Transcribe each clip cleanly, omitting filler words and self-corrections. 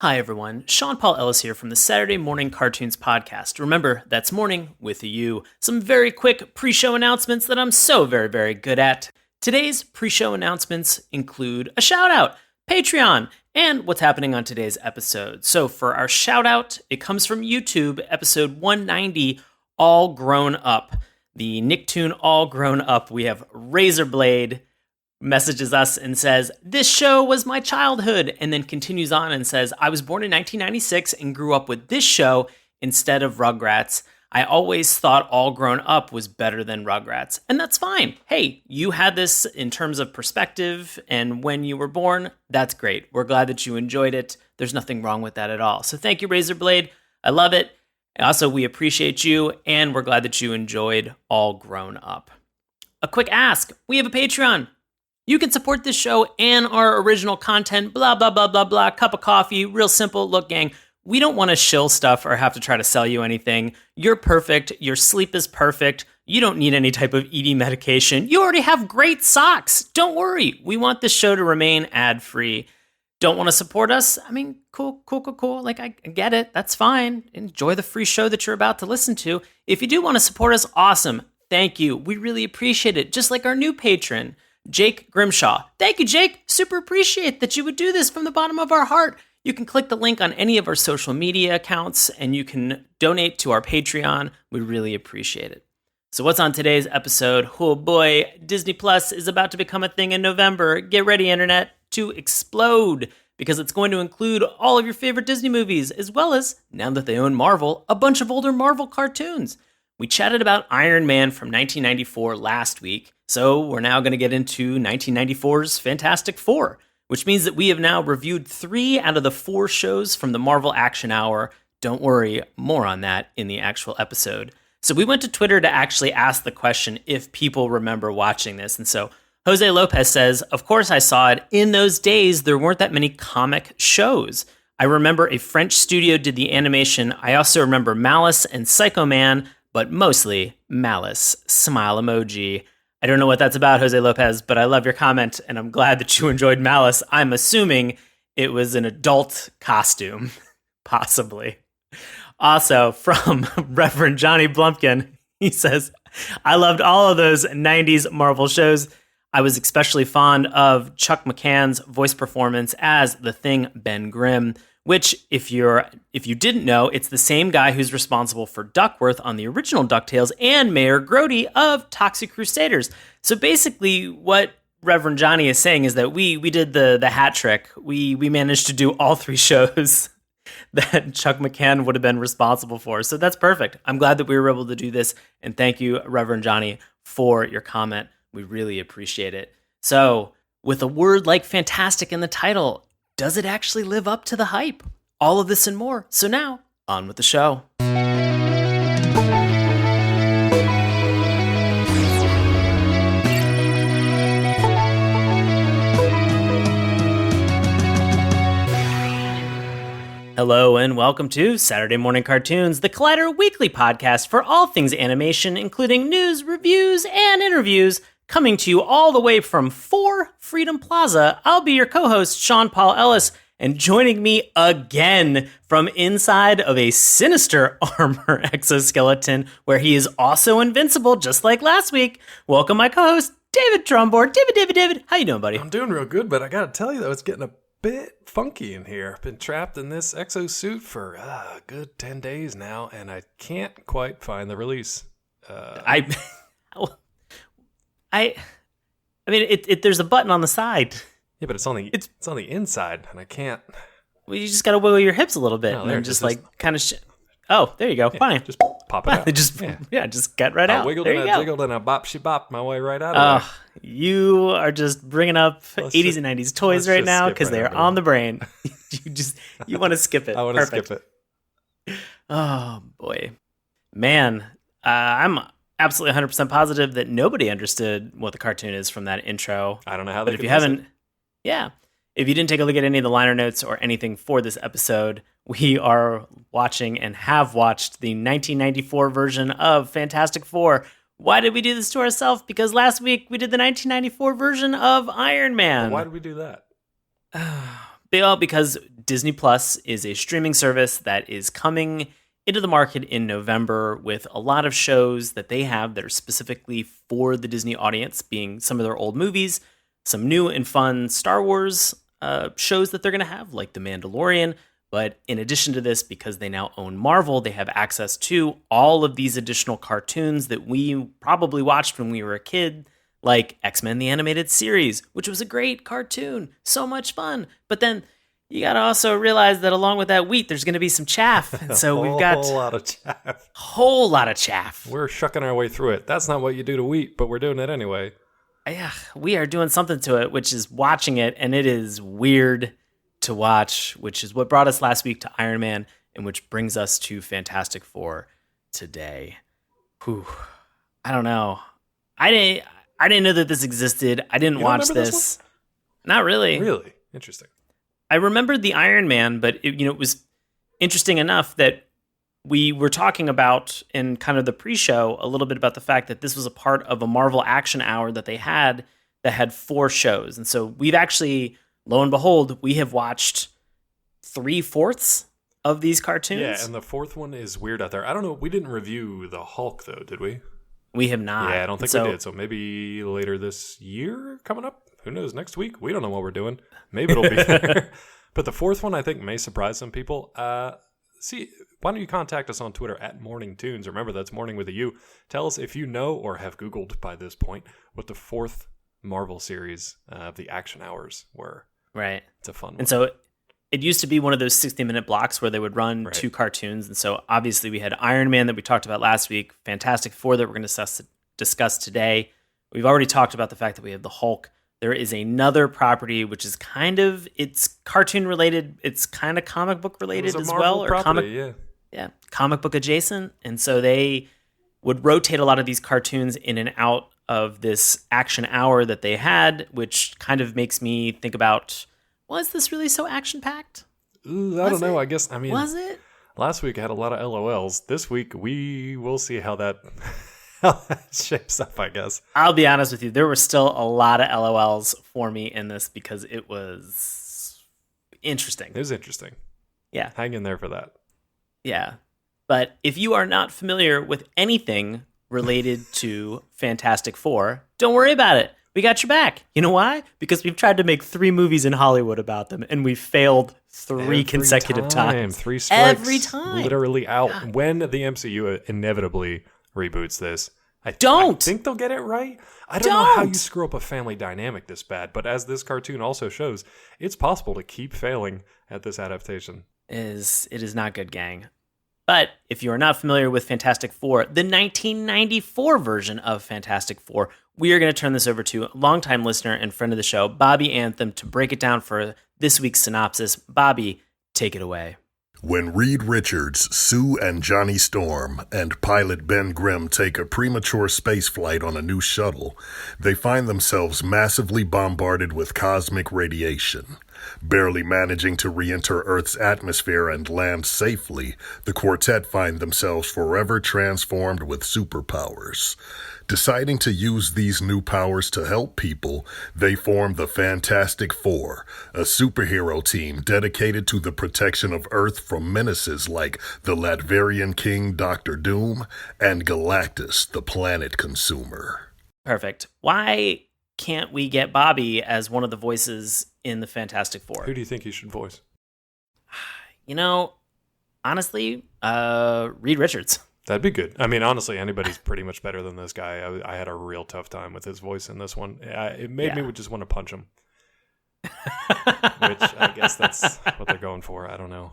Hi everyone, Sean Paul Ellis here from the Saturday Morning Cartoons Podcast. Remember, that's morning with a U. Some very quick pre-show announcements that I'm so very good at. Today's pre-show announcements include a shout-out, Patreon, and what's happening on today's episode. So for our shout-out, it comes from YouTube, episode 190, All Grown Up. The Nicktoon All Grown Up. We have Razorblade messages us and says, "This show was my childhood," and then continues on and says, "I was born in 1996 and grew up with this show instead of Rugrats. I always thought All Grown Up was better than Rugrats." And that's fine. Hey, you had this in terms of perspective and when you were born. That's great. We're glad that you enjoyed it. There's nothing wrong with that at all. So thank you, Razorblade. I love it. Also, we appreciate you, and we're glad that you enjoyed All Grown Up. A quick ask. We have a Patreon. You can support this show and our original content, blah, blah, blah, blah, blah, cup of coffee, real simple. Look, gang, we don't want to shill stuff or have to try to sell you anything. You're perfect. Your sleep is perfect. You don't need any type of ED medication. You already have great socks. Don't worry. We want this show to remain ad-free. Don't want to support us? I mean, cool. Like, I get it. That's fine. Enjoy the free show that you're about to listen to. If you do want to support us, awesome. Thank you. We really appreciate it. Just like our new patron, Jake Grimshaw. Thank you, Jake. Super appreciate that you would do this from the bottom of our heart. You can click the link on any of our social media accounts and you can donate to our Patreon. We really appreciate it. So what's on today's episode? Oh boy, Disney Plus is about to become a thing in November. Get ready, Internet, to explode, because it's going to include all of your favorite Disney movies, as well as, now that they own Marvel, a bunch of older Marvel cartoons. We chatted about Iron Man from 1994 last week, so we're now going to get into 1994's Fantastic Four, which means that we have now reviewed 3 out of the 4 shows from the Marvel Action Hour. Don't worry, more on that in the actual episode. So we went to Twitter to actually ask the question if people remember watching this, and so Jose Lopez says, "Of course I saw it. In those days, there weren't that many comic shows. I remember a French studio did the animation. I also remember Malice and Psycho Man, but mostly Malice." Smile emoji. I don't know what that's about, Jose Lopez, but I love your comment, and I'm glad that you enjoyed Malice. I'm assuming it was an adult costume, possibly. Also, from Reverend Johnny Blumpkin, he says, "I loved all of those 90s Marvel shows. I was especially fond of Chuck McCann's voice performance as the Thing Ben Grimm, which, if you didn't know, it's the same guy who's responsible for Duckworth on the original DuckTales and Mayor Grody of Toxic Crusaders." So basically, what Reverend Johnny is saying is that we did the hat trick. We managed to do all 3 shows that Chuck McCann would have been responsible for. So that's perfect. I'm glad that we were able to do this, and thank you, Reverend Johnny, for your comment. We really appreciate it. So, with a word like fantastic in the title, does it actually live up to the hype? All of this and more. So now, on with the show. Hello and welcome to Saturday Morning Cartoons, the Collider weekly podcast for all things animation, including news, reviews, and interviews. Coming to you all the way from 4 Freedom Plaza, I'll be your co-host, Sean Paul Ellis, and joining me again from inside of a sinister armor exoskeleton, where he is also invincible, just like last week. Welcome my co-host, David Trombord. David, how you doing, buddy? I'm doing real good, but I gotta tell you, though, it's getting a bit funky in here. I've been trapped in this exosuit for a good 10 days now, and I can't quite find the release. I mean, there's a button on the side. Yeah, but it's on the inside, and I can't. Well, you just gotta wiggle your hips a little bit, and then just kind of. Oh, there you go. Yeah, fine. Just pop it out. just get right out. I wiggled there and you I go. jiggled and I bopped my way right out of there. You are just bringing up 80s and 90s toys right now because they are on the brain. you want to skip it. I want to skip it. Oh boy, man, I'm absolutely 100% positive that nobody understood what the cartoon is from that intro. I don't know how they. But if you haven't, if you didn't take a look at any of the liner notes or anything for this episode, we are watching and have watched the 1994 version of Fantastic Four. Why did we do this to ourselves? Because last week we did the 1994 version of Iron Man. Why did we do that? Well, because Disney Plus is a streaming service that is coming into the market in November with a lot of shows that they have that are specifically for the Disney audience, being some of their old movies, some new and fun Star Wars shows that they're going to have, like The Mandalorian. But in addition to this, because they now own Marvel, they have access to all of these additional cartoons that we probably watched when we were a kid, like X-Men the Animated Series, which was a great cartoon, so much fun. But then you got to also realize that along with that wheat, there's going to be some chaff. And so we've got a whole lot of chaff. Whole lot of chaff. We're shucking our way through it. That's not what you do to wheat, but we're doing it anyway. Yeah, we are doing something to it, which is watching it, and it is weird to watch, which is what brought us last week to Iron Man, and which brings us to Fantastic Four today. Whew. I don't know. I didn't know that this existed. I didn't watch this. Not really. Really? Interesting. I remembered the Iron Man, but it was interesting enough that we were talking about in kind of the pre-show a little bit about the fact that this was a part of a Marvel Action Hour that they had that had 4 shows. And so we've actually, lo and behold, we have watched 3/4 of these cartoons. Yeah, and the 4th one is weird out there. I don't know. We didn't review the Hulk, though, did we? We have not. Yeah, I don't think we did. So maybe later this year coming up. Who knows? Next week? We don't know what we're doing. Maybe it'll be there. But the 4th one, I think, may surprise some people. See, why don't you contact us on Twitter at Morning Tunes? Remember, that's Morning with a U. Tell us if you know or have Googled by this point what the 4th Marvel series of the Action Hours were. Right. It's a fun one. And so it used to be one of those 60-minute blocks where they would run 2 cartoons. And so obviously we had Iron Man that we talked about last week, Fantastic Four that we're going to discuss today. We've already talked about the fact that we have the Hulk. There is another property which is it's cartoon related, it's kind of comic book related as well, or comic book adjacent. And so they would rotate a lot of these cartoons in and out of this action hour that they had, which kind of makes me think about, was this really so action packed? I don't know. Was it? Last week I had a lot of LOLs. This week we will see how that shapes up, I guess. I'll be honest with you. There were still a lot of LOLs for me in this because it was interesting. It was interesting. Yeah. Hang in there for that. Yeah. But if you are not familiar with anything related to Fantastic Four, don't worry about it. We got your back. You know why? Because we've tried to make 3 movies in Hollywood about them, and we've failed 3 consecutive times. 3 strikes. Every time. Literally out. God. When the MCU inevitably reboots this, I think they'll get it right. I don't know how you screw up a family dynamic this bad, but as this cartoon also shows, it's possible to keep failing at this adaptation. It is not good, gang. But if you are not familiar with Fantastic Four, the 1994 version of Fantastic Four, we are going to turn this over to a longtime listener and friend of the show, Bobby Anthem, to break it down for this week's synopsis. Bobby, take it away. When Reed Richards, Sue and Johnny Storm, and pilot Ben Grimm take a premature space flight on a new shuttle, they find themselves massively bombarded with cosmic radiation. Barely managing to re-enter Earth's atmosphere and land safely, the quartet find themselves forever transformed with superpowers. Deciding to use these new powers to help people, they form the Fantastic Four, a superhero team dedicated to the protection of Earth from menaces like the Latverian King Dr. Doom and Galactus, the planet consumer. Perfect. Why can't we get Bobby as one of the voices in the Fantastic Four? Who do you think he should voice? Honestly, Reed Richards. That'd be good. I mean, honestly, anybody's pretty much better than this guy. I had a real tough time with his voice in this one. It made me just want to punch him. Which I guess that's what they're going for. I don't know.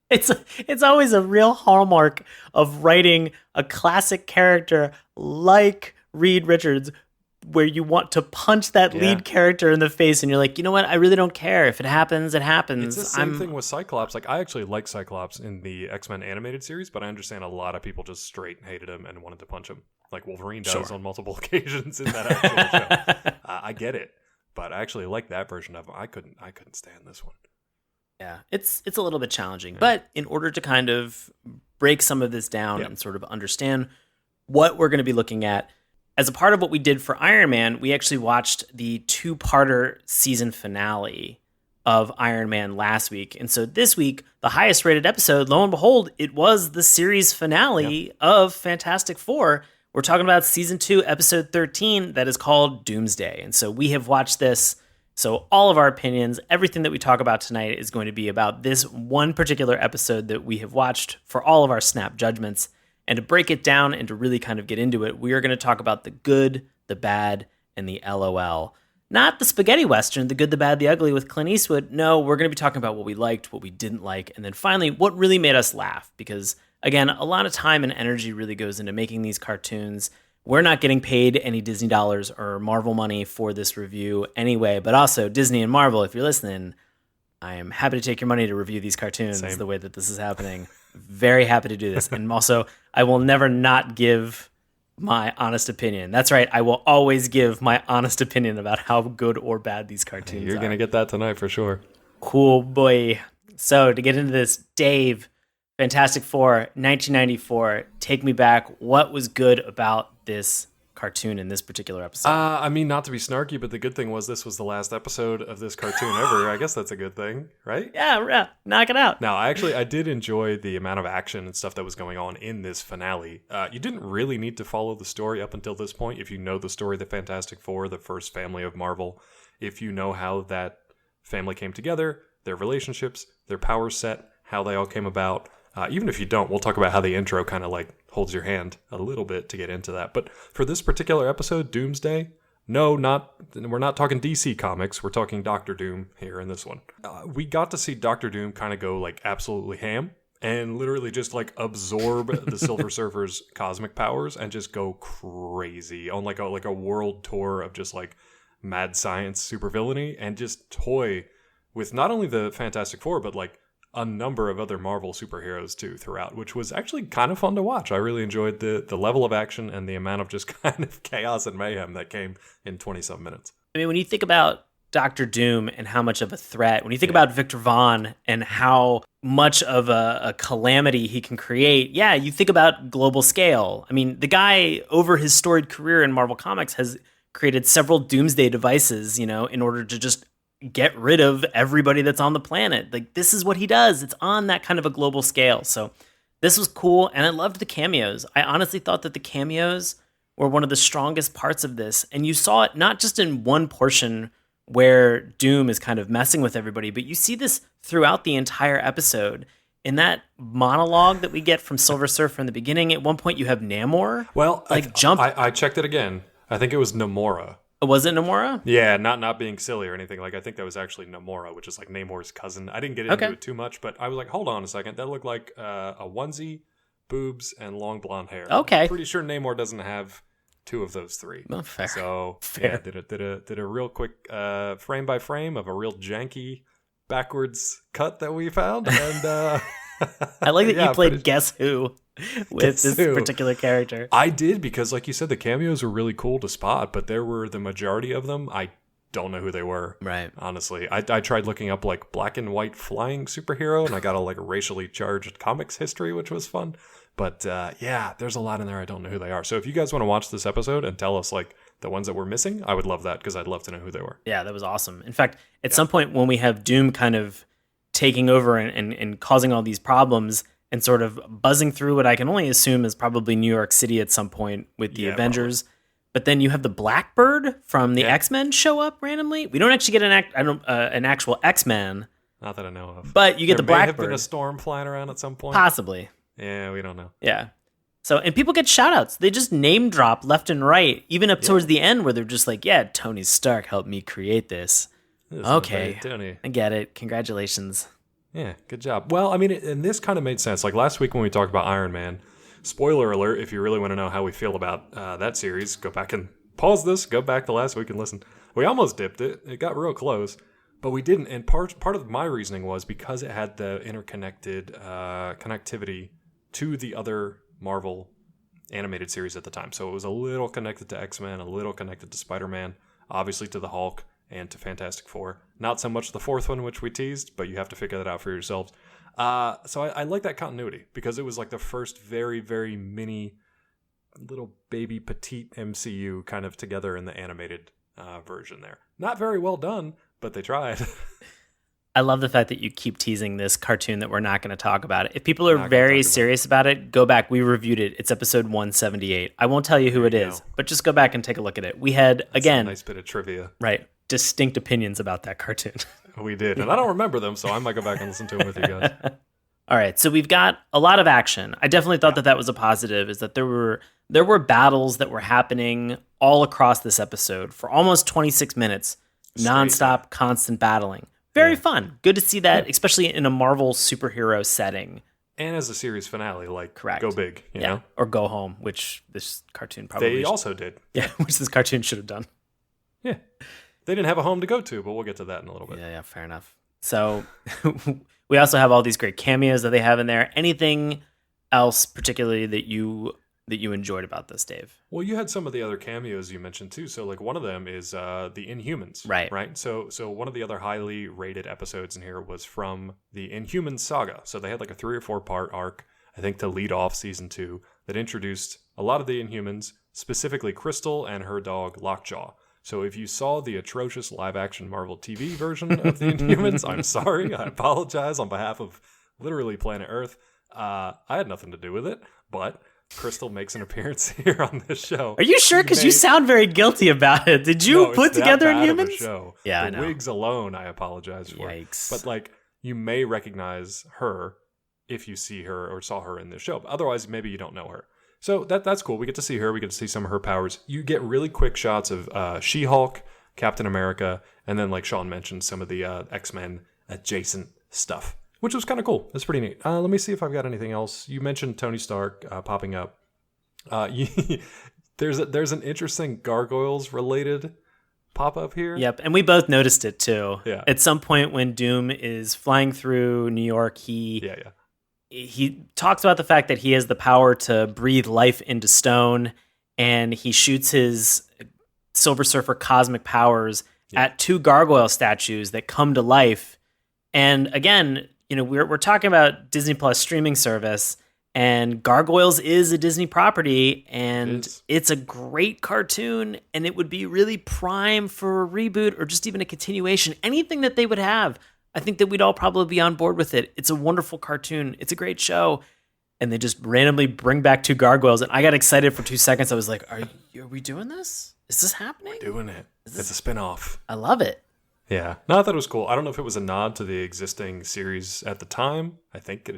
It's always a real hallmark of writing a classic character like Reed Richards, where you want to punch that lead character in the face, and you're like, you know what? I really don't care. If it happens, it happens. It's the same thing with Cyclops. Like, I actually like Cyclops in the X-Men animated series, but I understand a lot of people just straight hated him and wanted to punch him, like Wolverine does on multiple occasions in that actual show. I get it, but I actually like that version of him. I couldn't stand this one. Yeah, it's a little bit challenging, but in order to kind of break some of this down and sort of understand what we're going to be looking at, as a part of what we did for Iron Man, we actually watched the 2-parter season finale of Iron Man last week. And so this week, the highest rated episode, lo and behold, it was the series finale of Fantastic Four. We're talking about season 2, episode 13, that is called Doomsday. And so we have watched this. So all of our opinions, everything that we talk about tonight is going to be about this one particular episode that we have watched for all of our snap judgments. And to break it down and to really kind of get into it, we are going to talk about the good, the bad, and the LOL. Not the spaghetti western, the good, the bad, the ugly with Clint Eastwood. No, we're going to be talking about what we liked, what we didn't like, and then finally, what really made us laugh. Because, again, a lot of time and energy really goes into making these cartoons. We're not getting paid any Disney dollars or Marvel money for this review anyway, but also Disney and Marvel, if you're listening, I am happy to take your money to review these cartoons the way that this is happening. Very happy to do this. And also, I will never not give my honest opinion. That's right. I will always give my honest opinion about how good or bad these cartoons are. You're going to get that tonight for sure. Cool boy. So to get into this, Dave, Fantastic Four, 1994, take me back. What was good about this cartoon in this particular episode? I mean, not to be snarky, but the good thing was this was the last episode of this cartoon ever. I guess that's a good thing, right? Yeah, knock it out. Now, I did enjoy the amount of action and stuff that was going on in this finale. You didn't really need to follow the story up until this point. If you know the story of the Fantastic Four, the first family of Marvel, if you know how that family came together, their relationships, their power set, how they all came about. Even if you don't, we'll talk about how the intro kind of like holds your hand a little bit to get into that. But for this particular episode, Doomsday, we're not talking DC Comics. We're talking Doctor Doom here in this one. We got to see Doctor Doom kind of go like absolutely ham and literally just like absorb the Silver Surfer's cosmic powers and just go crazy on like a world tour of just like mad science supervillainy and just toy with not only the Fantastic Four, but like a number of other Marvel superheroes too throughout, which was actually kind of fun to watch. I really enjoyed the level of action and the amount of just kind of chaos and mayhem that came in 20-some minutes. I mean, when you think about Doctor Doom and how much of a threat, when you think about Victor Vaughn and how much of a calamity he can create, you think about global scale. I mean, the guy over his storied career in Marvel Comics has created several doomsday devices, in order to just get rid of everybody that's on the planet. Like, this is what he does. It's on that kind of a global scale. So this was cool, and I loved the cameos. I honestly thought that the cameos were one of the strongest parts of this, and you saw it not just in one portion where Doom is kind of messing with everybody, but you see this throughout the entire episode. In that monologue that we get from Silver Surfer in the beginning, at one point you have Namor. Well, I checked it again. I think it was Namora. Was it Namora? Yeah, not being silly or anything. Like, I think that was actually Namora, which is like Namor's cousin. I didn't get into it too much, but I was like, hold on a second. That looked like a onesie, boobs, and long blonde hair. Okay. I'm pretty sure Namor doesn't have two of those three. Oh, fair. So, fair. Yeah, did a real quick frame by frame of a real janky backwards cut that we found. And I like that you played Guess Who with this particular character. I did, because like you said, the cameos were really cool to spot, but there were the majority of them I don't know who they were. Right. Honestly, I tried looking up like black and white flying superhero, and I got a like racially charged comics history, which was fun. But there's a lot in there I don't know who they are. So if you guys want to watch this episode and tell us like the ones that we're missing, I would love that, because I'd love to know who they were. Yeah, that was awesome. In fact, at some point when we have Doom kind of taking over and causing all these problems and sort of buzzing through what I can only assume is probably New York City at some point with the Avengers. Probably. But then you have the Blackbird from the X-Men show up randomly. We don't actually get an actual X-Men. Not that I know of. But you get the Blackbird. There may have been a storm flying around at some point. Possibly. Yeah, we don't know. Yeah. So, and people get shout-outs. They just name drop left and right, even up towards the end where they're just like, Tony Stark helped me create this. Okay, Tony. I get it. Congratulations. Yeah, good job. Well, I mean, and this kind of made sense. Like last week when we talked about Iron Man, spoiler alert, if you really want to know how we feel about that series, go back and pause this, go back to last week and listen. We almost dipped it. It got real close, but we didn't. And part of my reasoning was because it had the interconnected connectivity to the other Marvel animated series at the time. So it was a little connected to X-Men, a little connected to Spider-Man, obviously to the Hulk, and to Fantastic Four. Not so much the fourth one, which we teased, but you have to figure that out for yourselves. So I like that continuity, because it was like the first very, very mini, little baby petite MCU kind of together in the animated version there. Not very well done, but they tried. I love the fact that you keep teasing this cartoon that we're not going to talk about it. If people are Not gonna very talk about serious about it, go back. We reviewed it. It's episode 178. I won't tell you who it There you is, go. but just go back and take a look at it. We had, It's again, a nice bit of trivia. right, distinct opinions about that cartoon. We did, and I don't remember them, so I might go back and listen to them with you guys. All right, so we've got a lot of action. I definitely thought that was a positive, is that there were battles that were happening all across this episode for almost 26 minutes, nonstop, constant battling. Very fun. Good to see that, especially in a Marvel superhero setting. And as a series finale, like, Correct. go big, you know? Or go home, which this cartoon probably They also did. which this cartoon should have done. Yeah. They didn't have a home to go to, but we'll get to that in a little bit. Yeah, fair enough. So we also have all these great cameos that they have in there. Anything else particularly that you enjoyed about this, Dave? Well, you had some of the other cameos you mentioned too. So, like, one of them is the Inhumans, Right. Right. So one of the other highly rated episodes in here was from the Inhumans saga. So they had like a 3 or 4 part arc, I think, to lead off season 2 that introduced a lot of the Inhumans, specifically Crystal and her dog Lockjaw. So if you saw the atrocious live action Marvel TV version of the Inhumans, I'm sorry. I apologize on behalf of literally planet Earth. I had nothing to do with it, but Crystal makes an appearance here on this show. Are you sure? Because you sound very guilty about it. Did you No, it's put that together bad of a Inhumans? show. Yeah, the I know. wigs alone, I apologize for. Yikes. But like, you may recognize her if you see her or saw her in this show. But otherwise, maybe you don't know her. So that's cool. We get to see her. We get to see some of her powers. You get really quick shots of She-Hulk, Captain America, and then, like Sean mentioned, some of the X-Men adjacent stuff, which was kind of cool. That's pretty neat. Let me see if I've got anything else. You mentioned Tony Stark popping up. There's an interesting Gargoyles related pop up here. Yep, and we both noticed it too. Yeah. At some point when Doom is flying through New York, he talks about the fact that he has the power to breathe life into stone, and he shoots his Silver Surfer cosmic powers at 2 gargoyle statues that come to life. And again, we're talking about Disney Plus streaming service, and Gargoyles is a Disney property, and it's a great cartoon, and it would be really prime for a reboot or just even a continuation. Anything that they would have, I think that we'd all probably be on board with it. It's a wonderful cartoon. It's a great show. And they just randomly bring back 2 gargoyles, and I got excited for 2 seconds. I was like, are we doing this? Is this happening? Doing it. It's a spinoff. I love it. Yeah. No, I thought it was cool. I don't know if it was a nod to the existing series at the time. I think it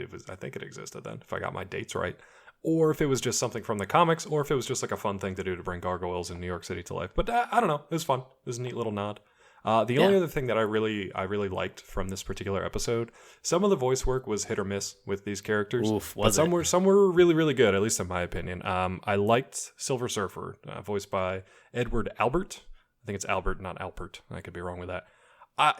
existed then, if I got my dates right. Or if it was just something from the comics, or if it was just like a fun thing to do to bring gargoyles in New York City to life. But I don't know. It was fun. It was a neat little nod. The only other thing that I really liked from this particular episode, some of the voice work was hit or miss with these characters. Was but some were really, really good, at least in my opinion. I liked Silver Surfer, voiced by Edward Albert. I think it's Albert, not Alpert. I could be wrong with that.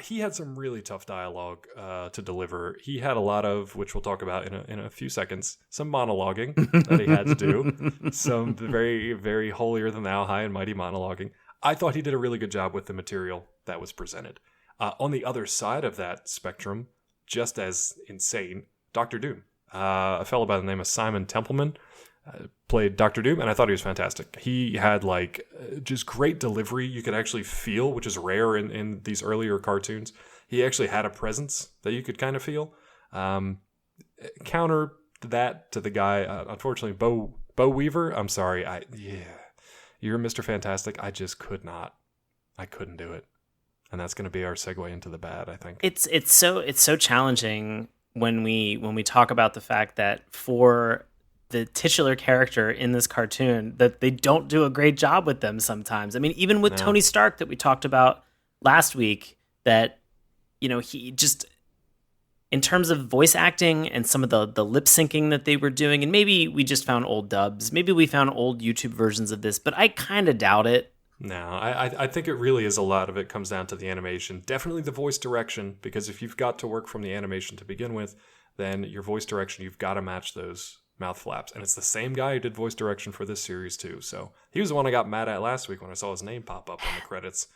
He had some really tough dialogue to deliver. He had a lot of, which we'll talk about in a few seconds, some monologuing that he had to do. Some very, very holier than thou, high and mighty monologuing. I thought he did a really good job with the material that was presented. On the other side of that spectrum, just as insane, Dr. Doom. A fellow by the name of Simon Templeman played Dr. Doom, and I thought he was fantastic. He had just great delivery. You could actually feel, which is rare in these earlier cartoons. He actually had a presence that you could kind of feel. Counter that to the guy, unfortunately, Bo Weaver. I'm sorry. You're Mr. Fantastic. I just could not. I couldn't do it. And that's going to be our segue into the bad, I think. It's so challenging when we talk about the fact that for the titular character in this cartoon, that they don't do a great job with them sometimes. I mean, even with Tony Stark that we talked about last week, that he just, in terms of voice acting and some of the lip syncing that they were doing, and maybe we just found old dubs, maybe we found old YouTube versions of this, but I kind of doubt it. No, I think it really is, a lot of it comes down to the animation. Definitely the voice direction, because if you've got to work from the animation to begin with, then your voice direction, you've got to match those mouth flaps. And it's the same guy who did voice direction for this series too. So he was the one I got mad at last week when I saw his name pop up on the credits.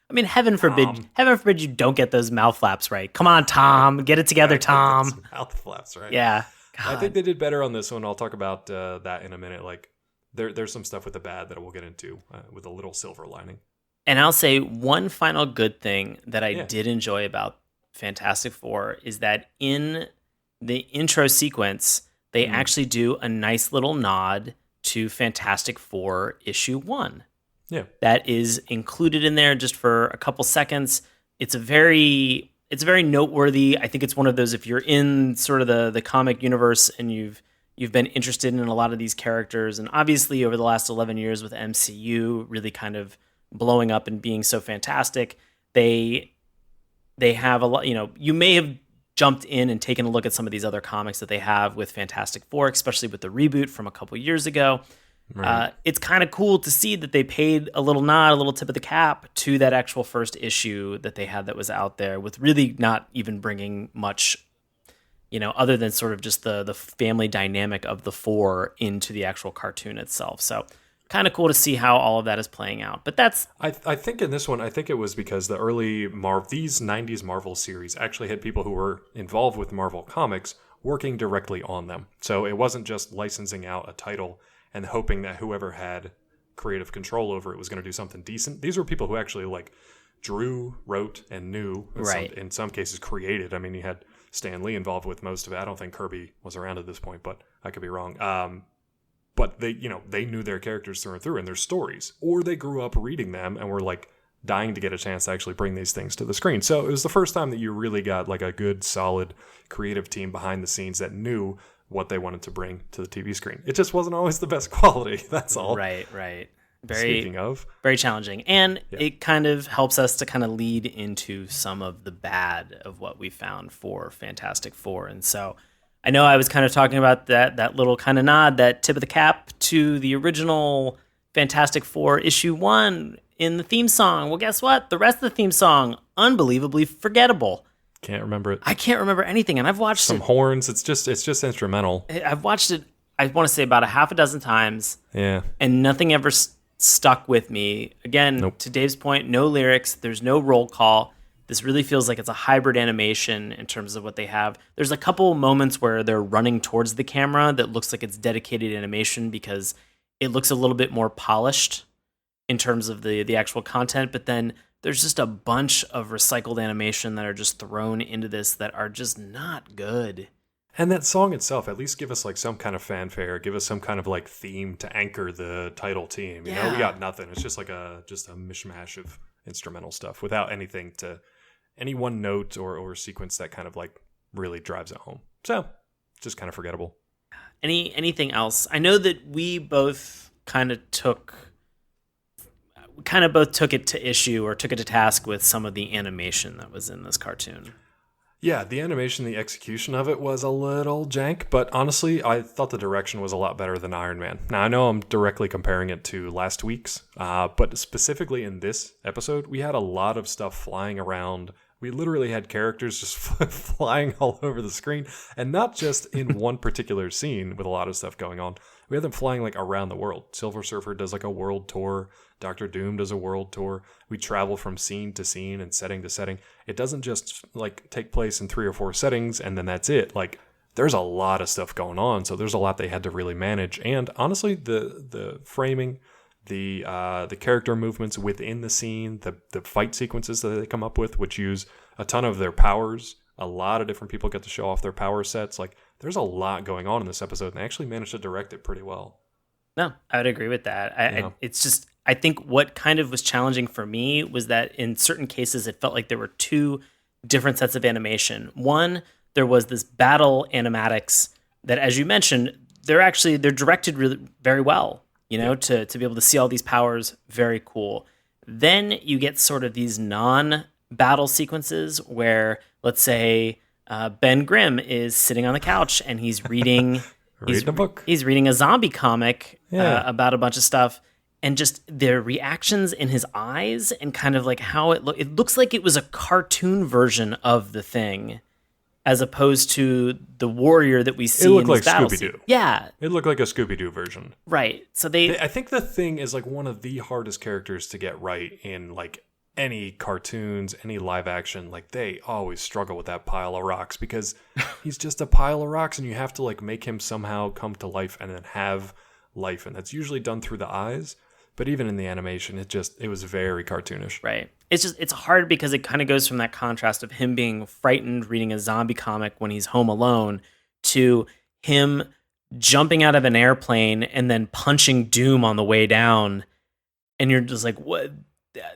I mean, heaven forbid you don't get those mouth flaps right. Come on, Tom, get it together, Tom. Mouth flaps, right? Yeah. God. I think they did better on this one. I'll talk about that in a minute. Like, there's some stuff with the bad that we'll get into with a little silver lining. And I'll say one final good thing that I did enjoy about Fantastic Four is that in the intro sequence, they actually do a nice little nod to Fantastic Four issue 1. Yeah. That is included in there just for a couple seconds. It's very noteworthy. I think it's one of those, if you're in sort of the comic universe and you've been interested in a lot of these characters, and obviously over the last 11 years with MCU really kind of blowing up and being so fantastic, they have a lot, you may have jumped in and taken a look at some of these other comics that they have with Fantastic Four, especially with the reboot from a couple years ago. Right. It's kind of cool to see that they paid a little nod, a little tip of the cap to that actual first issue that they had that was out there, with really not even bringing much, other than sort of just the family dynamic of the four into the actual cartoon itself. So kind of cool to see how all of that is playing out. But that's... I think in this one, I think it was because the early these 90s Marvel series actually had people who were involved with Marvel Comics working directly on them. So it wasn't just licensing out a title and hoping that whoever had creative control over it was going to do something decent. These were people who actually drew, wrote, and knew, in some cases created. I mean, you had Stan Lee involved with most of it. I don't think Kirby was around at this point, but I could be wrong. But they knew their characters through and through and their stories, or they grew up reading them and were dying to get a chance to actually bring these things to the screen. So it was the first time that you really got a good, solid, creative team behind the scenes that knew what they wanted to bring to the TV screen. It just wasn't always the best quality. That's all. Right. Speaking of, very challenging, and it kind of helps us to kind of lead into some of the bad of what we found for Fantastic Four, and so. I know I was kind of talking about that little kind of nod, that tip of the cap to the original Fantastic Four issue 1 in the theme song. Well, guess what? The rest of the theme song, unbelievably forgettable. Can't remember it. I can't remember anything, and I've watched some horns. It's just instrumental. I've watched it, I want to say about a half a dozen times. Yeah. And nothing ever stuck with me. Again, To Dave's point, no lyrics. There's no roll call. This really feels like it's a hybrid animation in terms of what they have. There's a couple moments where they're running towards the camera that looks like it's dedicated animation because it looks a little bit more polished in terms of the actual content. But then there's just a bunch of recycled animation that are just thrown into this that are just not good. And that song itself, at least give us some kind of fanfare, give us some kind of theme to anchor the title team. You know, we got nothing. It's just just a mishmash of instrumental stuff without anything to any one note or sequence that kind of really drives it home. So just kind of forgettable. Anything else? I know that we both kind of took it to issue or took it to task with some of the animation that was in this cartoon. Yeah, the animation, the execution of it was a little jank, but honestly, I thought the direction was a lot better than Iron Man. Now, I know I'm directly comparing it to last week's, but specifically in this episode, we had a lot of stuff flying around. We literally had characters just flying all over the screen, and not just in one particular scene with a lot of stuff going on. We had them flying around the world. Silver Surfer does a world tour. Doctor Doom does a world tour. We travel from scene to scene and setting to setting. It doesn't just take place in 3 or 4 settings and then that's it. There's a lot of stuff going on, so there's a lot they had to really manage. And honestly, the framing, the character movements within the scene, the fight sequences that they come up with, which use a ton of their powers. A lot of different people get to show off their power sets. There's a lot going on in this episode, and they actually managed to direct it pretty well. No, I would agree with that. It's just, I think what kind of was challenging for me was that in certain cases, it felt like there were 2 different sets of animation. One, there was this battle animatics that, as you mentioned, they're directed really very well, to be able to see all these powers. Very cool. Then you get sort of these non-battle sequences where, let's say, Ben Grimm is sitting on the couch and he's reading a book. He's reading a zombie comic about a bunch of stuff, and just their reactions in his eyes and kind of how it looks like it was a cartoon version of the Thing, as opposed to the warrior that we see. It looked in like battle Scooby-Doo. Yeah, it looked like a Scooby-Doo version. Right. So I think the Thing is one of the hardest characters to get right in any cartoons, any live action. They always struggle with that pile of rocks because he's just a pile of rocks, and you have to make him somehow come to life and then have life, and that's usually done through the eyes. But even in the animation, it was very cartoonish. Right. it's hard because it kind of goes from that contrast of him being frightened reading a zombie comic when he's home alone to him jumping out of an airplane and then punching Doom on the way down. And you're just like, what?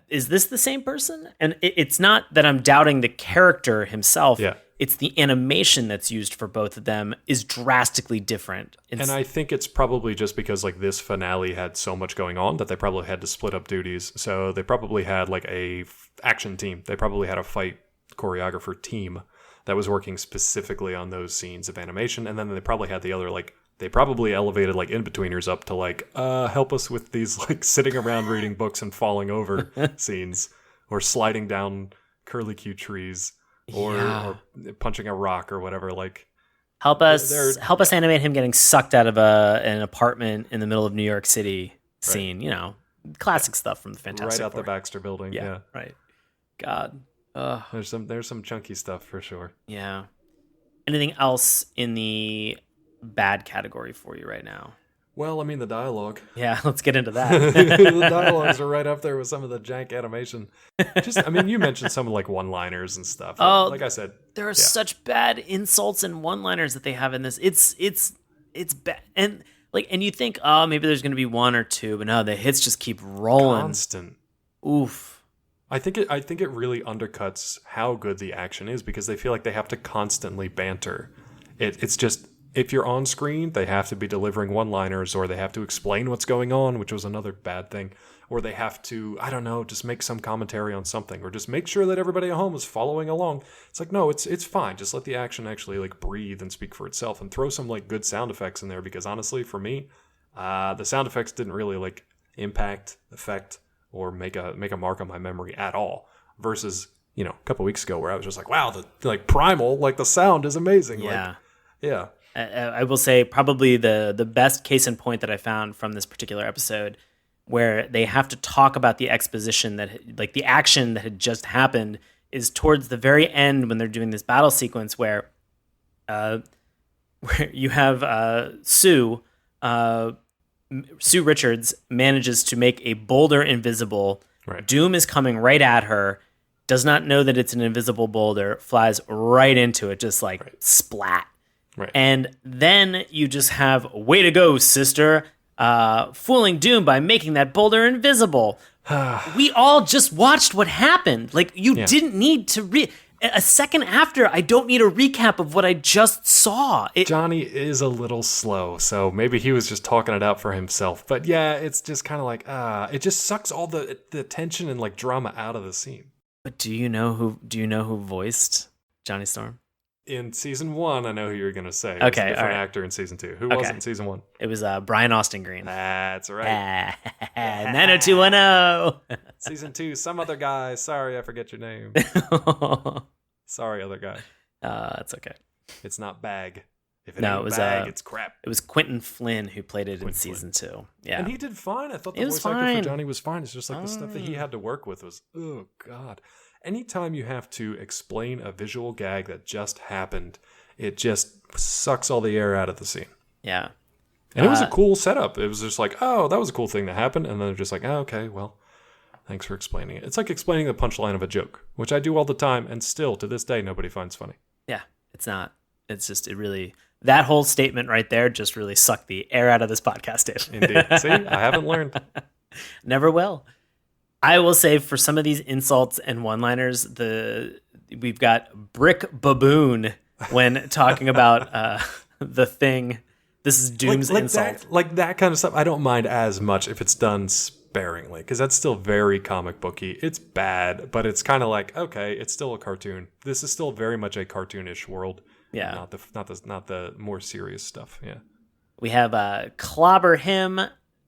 Is this the same person? And it's not that I'm doubting the character himself. Yeah. It's the animation that's used for both of them is drastically different. And I think it's probably just because like this finale had so much going on that they probably had to split up duties. So they probably had like a action team. They probably had a fight choreographer team that was working specifically on those scenes of animation. And then they probably had the other like, they probably elevated like in-betweeners up to like, help us with these like sitting around reading books and falling over scenes or sliding down curlicue trees or punching a rock or whatever. Like, help us animate him getting sucked out of an apartment in the middle of New York City scene. You know, classic stuff from the Fantastic right out Four. the Baxter Building. Yeah, right. God, there's some chunky stuff for sure. Yeah. Anything else in the bad category for you right now? Well, I mean, the dialogue. Yeah, let's get into that. The dialogues are right up there with some of the jank animation. I mean, you mentioned some like one-liners and stuff. Oh, like I said, there are such bad insults and one-liners that they have in this. It's bad, and you think, oh, maybe there's going to be one or two, but no, the hits just keep rolling. Constant. Oof. I think it really undercuts how good the action is because they feel like they have to constantly banter. It's just, if you're on screen, they have to be delivering one-liners, or they have to explain what's going on, which was another bad thing, or they have to, I don't know, just make some commentary on something, or just make sure that everybody at home is following along. It's like, no, it's fine. Just let the action actually like breathe and speak for itself, and throw some like good sound effects in there, because honestly, for me, the sound effects didn't really like affect, or make a mark on my memory at all. Versus, you know, a couple weeks ago where I was just like, wow, the like Primal, like the sound is amazing. Yeah. Yeah. I will say probably the best case in point that I found from this particular episode, where they have to talk about the exposition that, like, the action that had just happened, is towards the very end when they're doing this battle sequence where you have Sue Richards manages to make a boulder invisible. Right. Doom is coming right at her, does not know that it's an invisible boulder, flies right into it, just like splat. Right. And then you just have, way to go, sister, fooling Doom by making that boulder invisible. We all just watched what happened. Like, you didn't need to a second after, I don't need a recap of what I just saw. Johnny is a little slow, so maybe he was just talking it out for himself. But yeah, it's just kind of like, it just sucks all the tension and like drama out of the scene. But do you know who voiced Johnny Storm? In season 1, I know who you're going to say. Okay, it's a different right. actor in season 2. Who was it in season 1? It was Brian Austin Green. That's right. 90210. Season 2, some other guy. Sorry, I forget your name. Sorry, other guy. That's okay. It's not Bag. If it No, ain't it was Bag, it's crap. It was Quentin Flynn who played it in Quentin season 2. Yeah, And he did fine. I thought the It was voice actor fine. for Johnny was fine. It's just like the stuff that he had to work with was, oh, God. Anytime you have to explain a visual gag that just happened, it just sucks all the air out of the scene. yeah. And it was a cool setup. It was just like, oh, that was a cool thing that happened. And then they're just like, oh, okay, well, thanks for explaining it. It's like explaining the punchline of a joke, which I do all the time. And still, to this day, nobody finds funny. Yeah, it's not. It's just, it really, that whole statement right there just really sucked the air out of this podcast, Dave. Indeed. See, I haven't learned. Never will. I will say, for some of these insults and one-liners, we've got Brick Baboon when talking about the Thing. This is Doom's insult. That kind of stuff, I don't mind as much if it's done sparingly, because that's still very comic booky. It's bad, but it's kind of like, okay, it's still a cartoon. This is still very much a cartoonish world. Yeah. Not the more serious stuff. Yeah. We have clobber him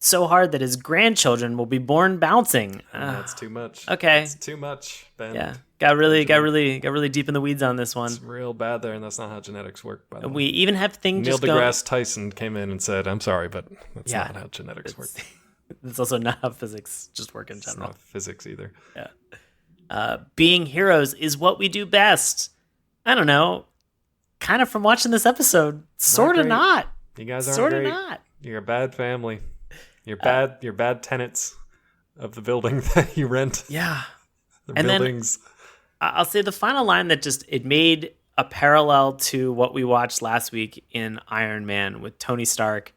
so hard that his grandchildren will be born bouncing. That's too much. Okay. It's too much, Ben. Yeah, got really deep in the weeds on this one. It's real bad there, and that's not how genetics work, by the way. We even have things Neil just going. deGrasse Tyson came in and said, I'm sorry, but that's not how genetics work. It's also not how physics just work in It's general. not physics either. Yeah. Being heroes is what we do best. I don't know. Kind of from watching this episode, sort of great. not. You guys aren't Sort of great. not. You're a bad family. You're bad tenants of the building that you rent. Yeah. The And then- buildings. I'll say the final line that it made a parallel to what we watched last week in Iron Man with Tony Stark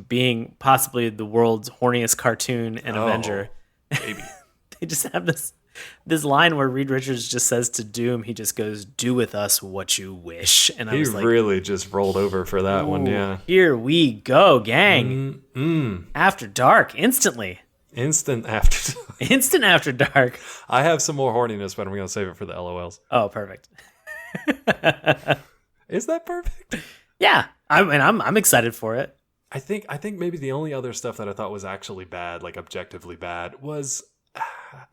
being possibly the world's horniest cartoon and Avenger. Baby. They just have this line where Reed Richards just says to Doom, he just goes, "Do with us what you wish." And I He was like, really just rolled over for that one, yeah. here we go, gang. After dark, instantly. Instant after. Instant after dark. I have some more horniness, but I'm going to save it for the LOLs. Oh, perfect. Is that perfect? Yeah, I'm excited for it. I think maybe the only other stuff that I thought was actually bad, like objectively bad, was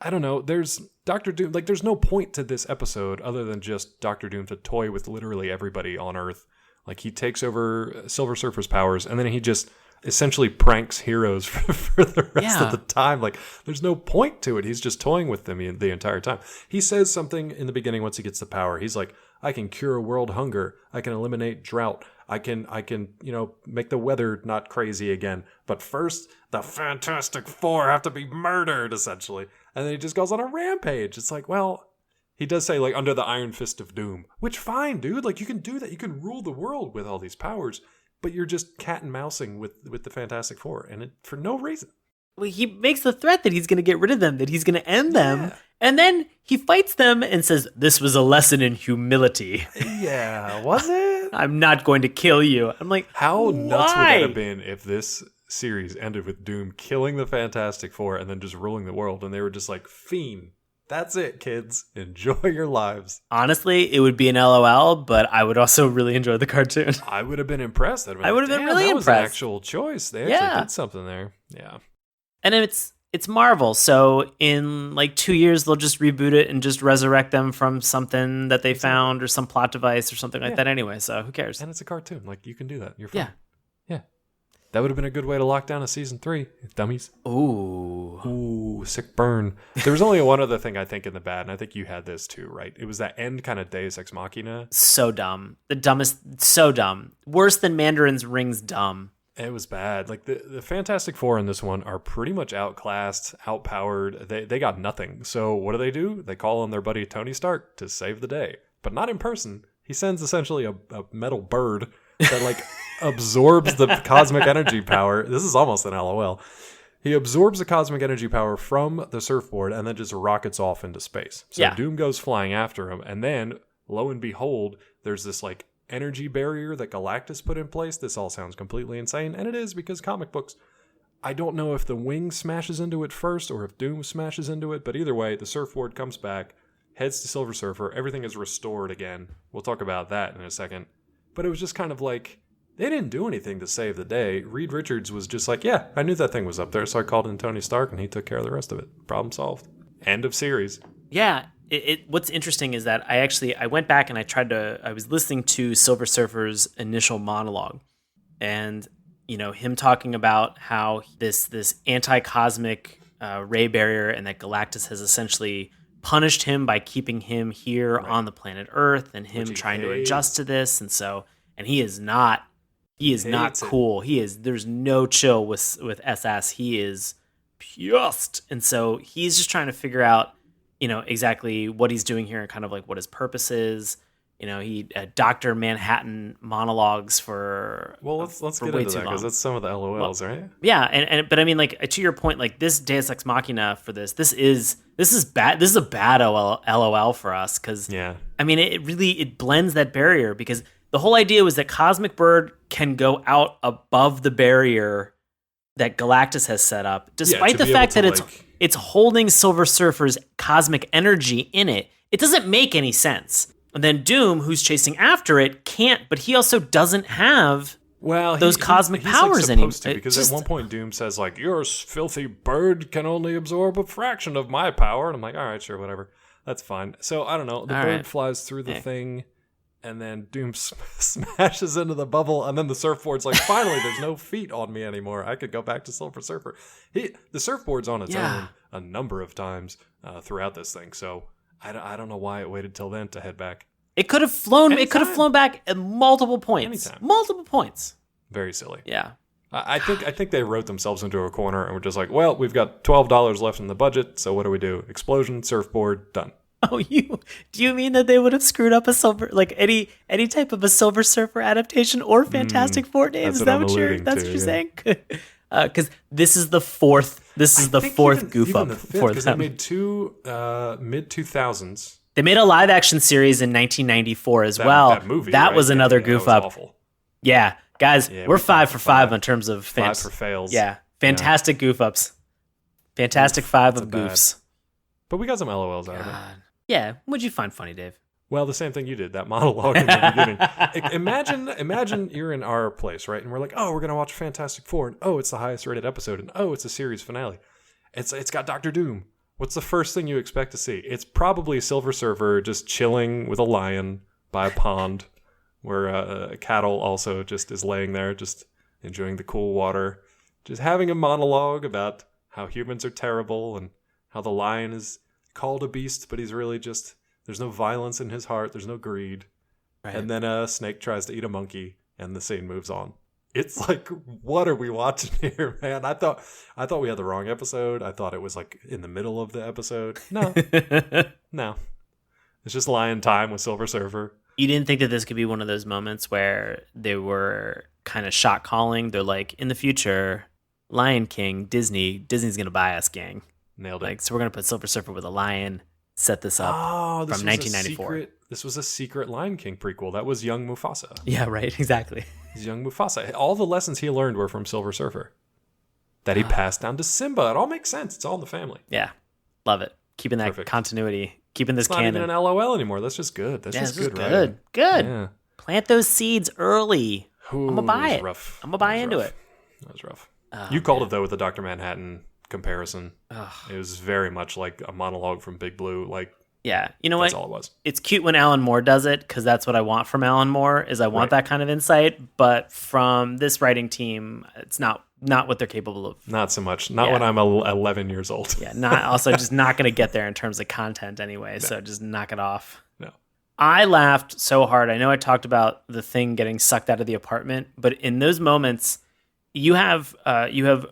I don't know. There's Doctor Doom. Like, there's no point to this episode other than just Doctor Doom to toy with literally everybody on Earth. Like, he takes over Silver Surfer's powers, and then he just essentially pranks heroes for the rest of the time. Like, there's no point to it. He's just toying with them the entire time. He says something in the beginning once he gets the power. He's like, I can cure world hunger. I can eliminate drought. I can, make the weather not crazy again. But first, the Fantastic Four have to be murdered, essentially. And then he just goes on a rampage. It's like, well, he does say, like, under the Iron Fist of Doom. Which, fine, dude. Like, you can do that. You can rule the world with all these powers. But you're just cat and mousing with the Fantastic Four. And for no reason. Well, he makes the threat that he's going to get rid of them, that he's going to end them. And then he fights them and says, "This was a lesson in humility." Yeah, was it? I'm not going to kill you. I'm like, how nuts would why? that have been if this series ended with Doom killing the Fantastic Four and then just ruling the world, and they were just like, Fiend, that's it, kids. Enjoy your lives. Honestly, it would be an LOL, but I would also really enjoy the cartoon. I would have been impressed. I would have been really that was an impressed. actual choice. They actually did something there. Yeah. And it's Marvel, so in like 2 years they'll just reboot it and just resurrect them from something that they found or some plot device or something like that anyway, so who cares? And it's a cartoon. Like, you can do that. You're fine. Yeah. That would have been a good way to lock down a season 3, dummies. Ooh, sick burn. There was only one other thing I think in the bad, and I think you had this too, right? It was that end kind of Deus Ex Machina. So dumb. The dumbest, so dumb. Worse than Mandarin's Ring's dumb. It was bad. Like, the Fantastic Four in this one are pretty much outclassed, outpowered. They got nothing. So what do? They call on their buddy Tony Stark to save the day. But not in person. He sends essentially a metal bird that, like, absorbs the cosmic energy power. This is almost an LOL. He absorbs the cosmic energy power from the surfboard and then just rockets off into space. So Doom goes flying after him. And then, lo and behold, there's this, like, energy barrier that Galactus put in place. This all sounds completely insane, and it is because comic books. I don't know if the Wing smashes into it first or if Doom smashes into it, but either way, the surfboard comes back, heads to Silver Surfer, everything is restored again. We'll talk about that in a second. But it was just kind of like, they didn't do anything to save the day. Reed Richards was just like, yeah, I knew that thing was up there, so I called in Tony Stark, and he took care of the rest of it. Problem solved. End of series. Yeah. What's interesting is that I went back and I was listening to Silver Surfer's initial monologue, and him talking about how this anti-cosmic ray barrier and that Galactus has essentially punished him by keeping him here on the planet Earth, and him trying to adjust to this, and he is not cool. There's no chill with SS. He is pissed, and so he's just trying to figure out exactly what he's doing here and kind of like what his purpose is. He Dr. Manhattan monologues for let's get into that because that's some of the LOLs, right? Yeah, but I mean, like, to your point, like, this Deus Ex Machina for this is bad. This is a bad LOL for us because I mean, it blends that barrier, because the whole idea was that Cosmic Bird can go out above the barrier that Galactus has set up, despite the fact that it's holding Silver Surfer's cosmic energy in it. It doesn't make any sense. And then Doom, who's chasing after it, can't, but he also doesn't have those cosmic powers anymore. Because at one point Doom says, like, your filthy bird can only absorb a fraction of my power. And I'm like, all right, sure, whatever. That's fine. So, I don't know. The bird flies through the thing, and then Doom smashes into the bubble, and then the surfboard's like, finally, there's no feet on me anymore. I could go back to Silver Surfer. The surfboard's on its own a number of times throughout this thing, so I don't know why it waited till then to head back. It could have flown. Anytime. It could have flown back at multiple points. Anytime. Multiple points. Very silly. Yeah. I think they wrote themselves into a corner and were just like, well, we've got $12 left in the budget, so what do? Explosion, surfboard, done. Oh, do you mean that they would have screwed up a silver, like any type of a Silver Surfer adaptation or Fantastic Four, Dave? Is that what you're saying? Because this is the fourth goof up for them. They made two mid 2000s. They made a live action series in 1994 as well. That movie, that right? was another goof was up. Awful. Yeah, guys, we're 5 for 5 in terms of 5 for fails. Yeah, fantastic goof ups. Fantastic 5 of goofs. But we got some LOLs out of it. Yeah, what'd you find funny, Dave? Well, the same thing you did, that monologue in the beginning. Imagine you're in our place, right? And we're like, oh, we're going to watch Fantastic Four. And oh, it's the highest rated episode. And oh, it's a series finale. It's got Doctor Doom. What's the first thing you expect to see? It's probably Silver Surfer just chilling with a lion by a pond where a cattle also just is laying there, just enjoying the cool water, just having a monologue about how humans are terrible and how the lion is called a beast, but he's really just... There's no violence in his heart. There's no greed. Right. And then a snake tries to eat a monkey, and the scene moves on. It's like, what are we watching here, man? I thought we had the wrong episode. I thought it was like in the middle of the episode. No. No. It's just lion time with Silver Surfer. You didn't think that this could be one of those moments where they were kind of shot calling? They're like, in the future, Lion King, Disney's going to buy us, gang. Nailed it. Like, so we're going to put Silver Surfer with a lion. Set this up from 1994. This was a secret Lion King prequel. That was young Mufasa. Yeah, right. Exactly. He's young Mufasa. All the lessons he learned were from Silver Surfer that he passed down to Simba. It all makes sense. It's all in the family. Yeah. Love it. Keeping that continuity. Keeping this canon. It's not even an LOL anymore. That's just good. That's just good. Good. Good. Yeah. Plant those seeds early. I'm going to buy it. Rough. I'm going to buy into it. That was rough. You called it, though, with the Dr. Manhattan comparison. It was very much like a monologue from Big Blue. Like, yeah, you know that's what? All it was. It's cute when Alan Moore does it because that's what I want from Alan Moore. Is I want that kind of insight, but from this writing team, it's not what they're capable of. Not so much. Not when I'm 11 years old. Yeah, just not going to get there in terms of content anyway. No. So just knock it off. No. I laughed so hard. I know I talked about the Thing getting sucked out of the apartment, but in those moments, you have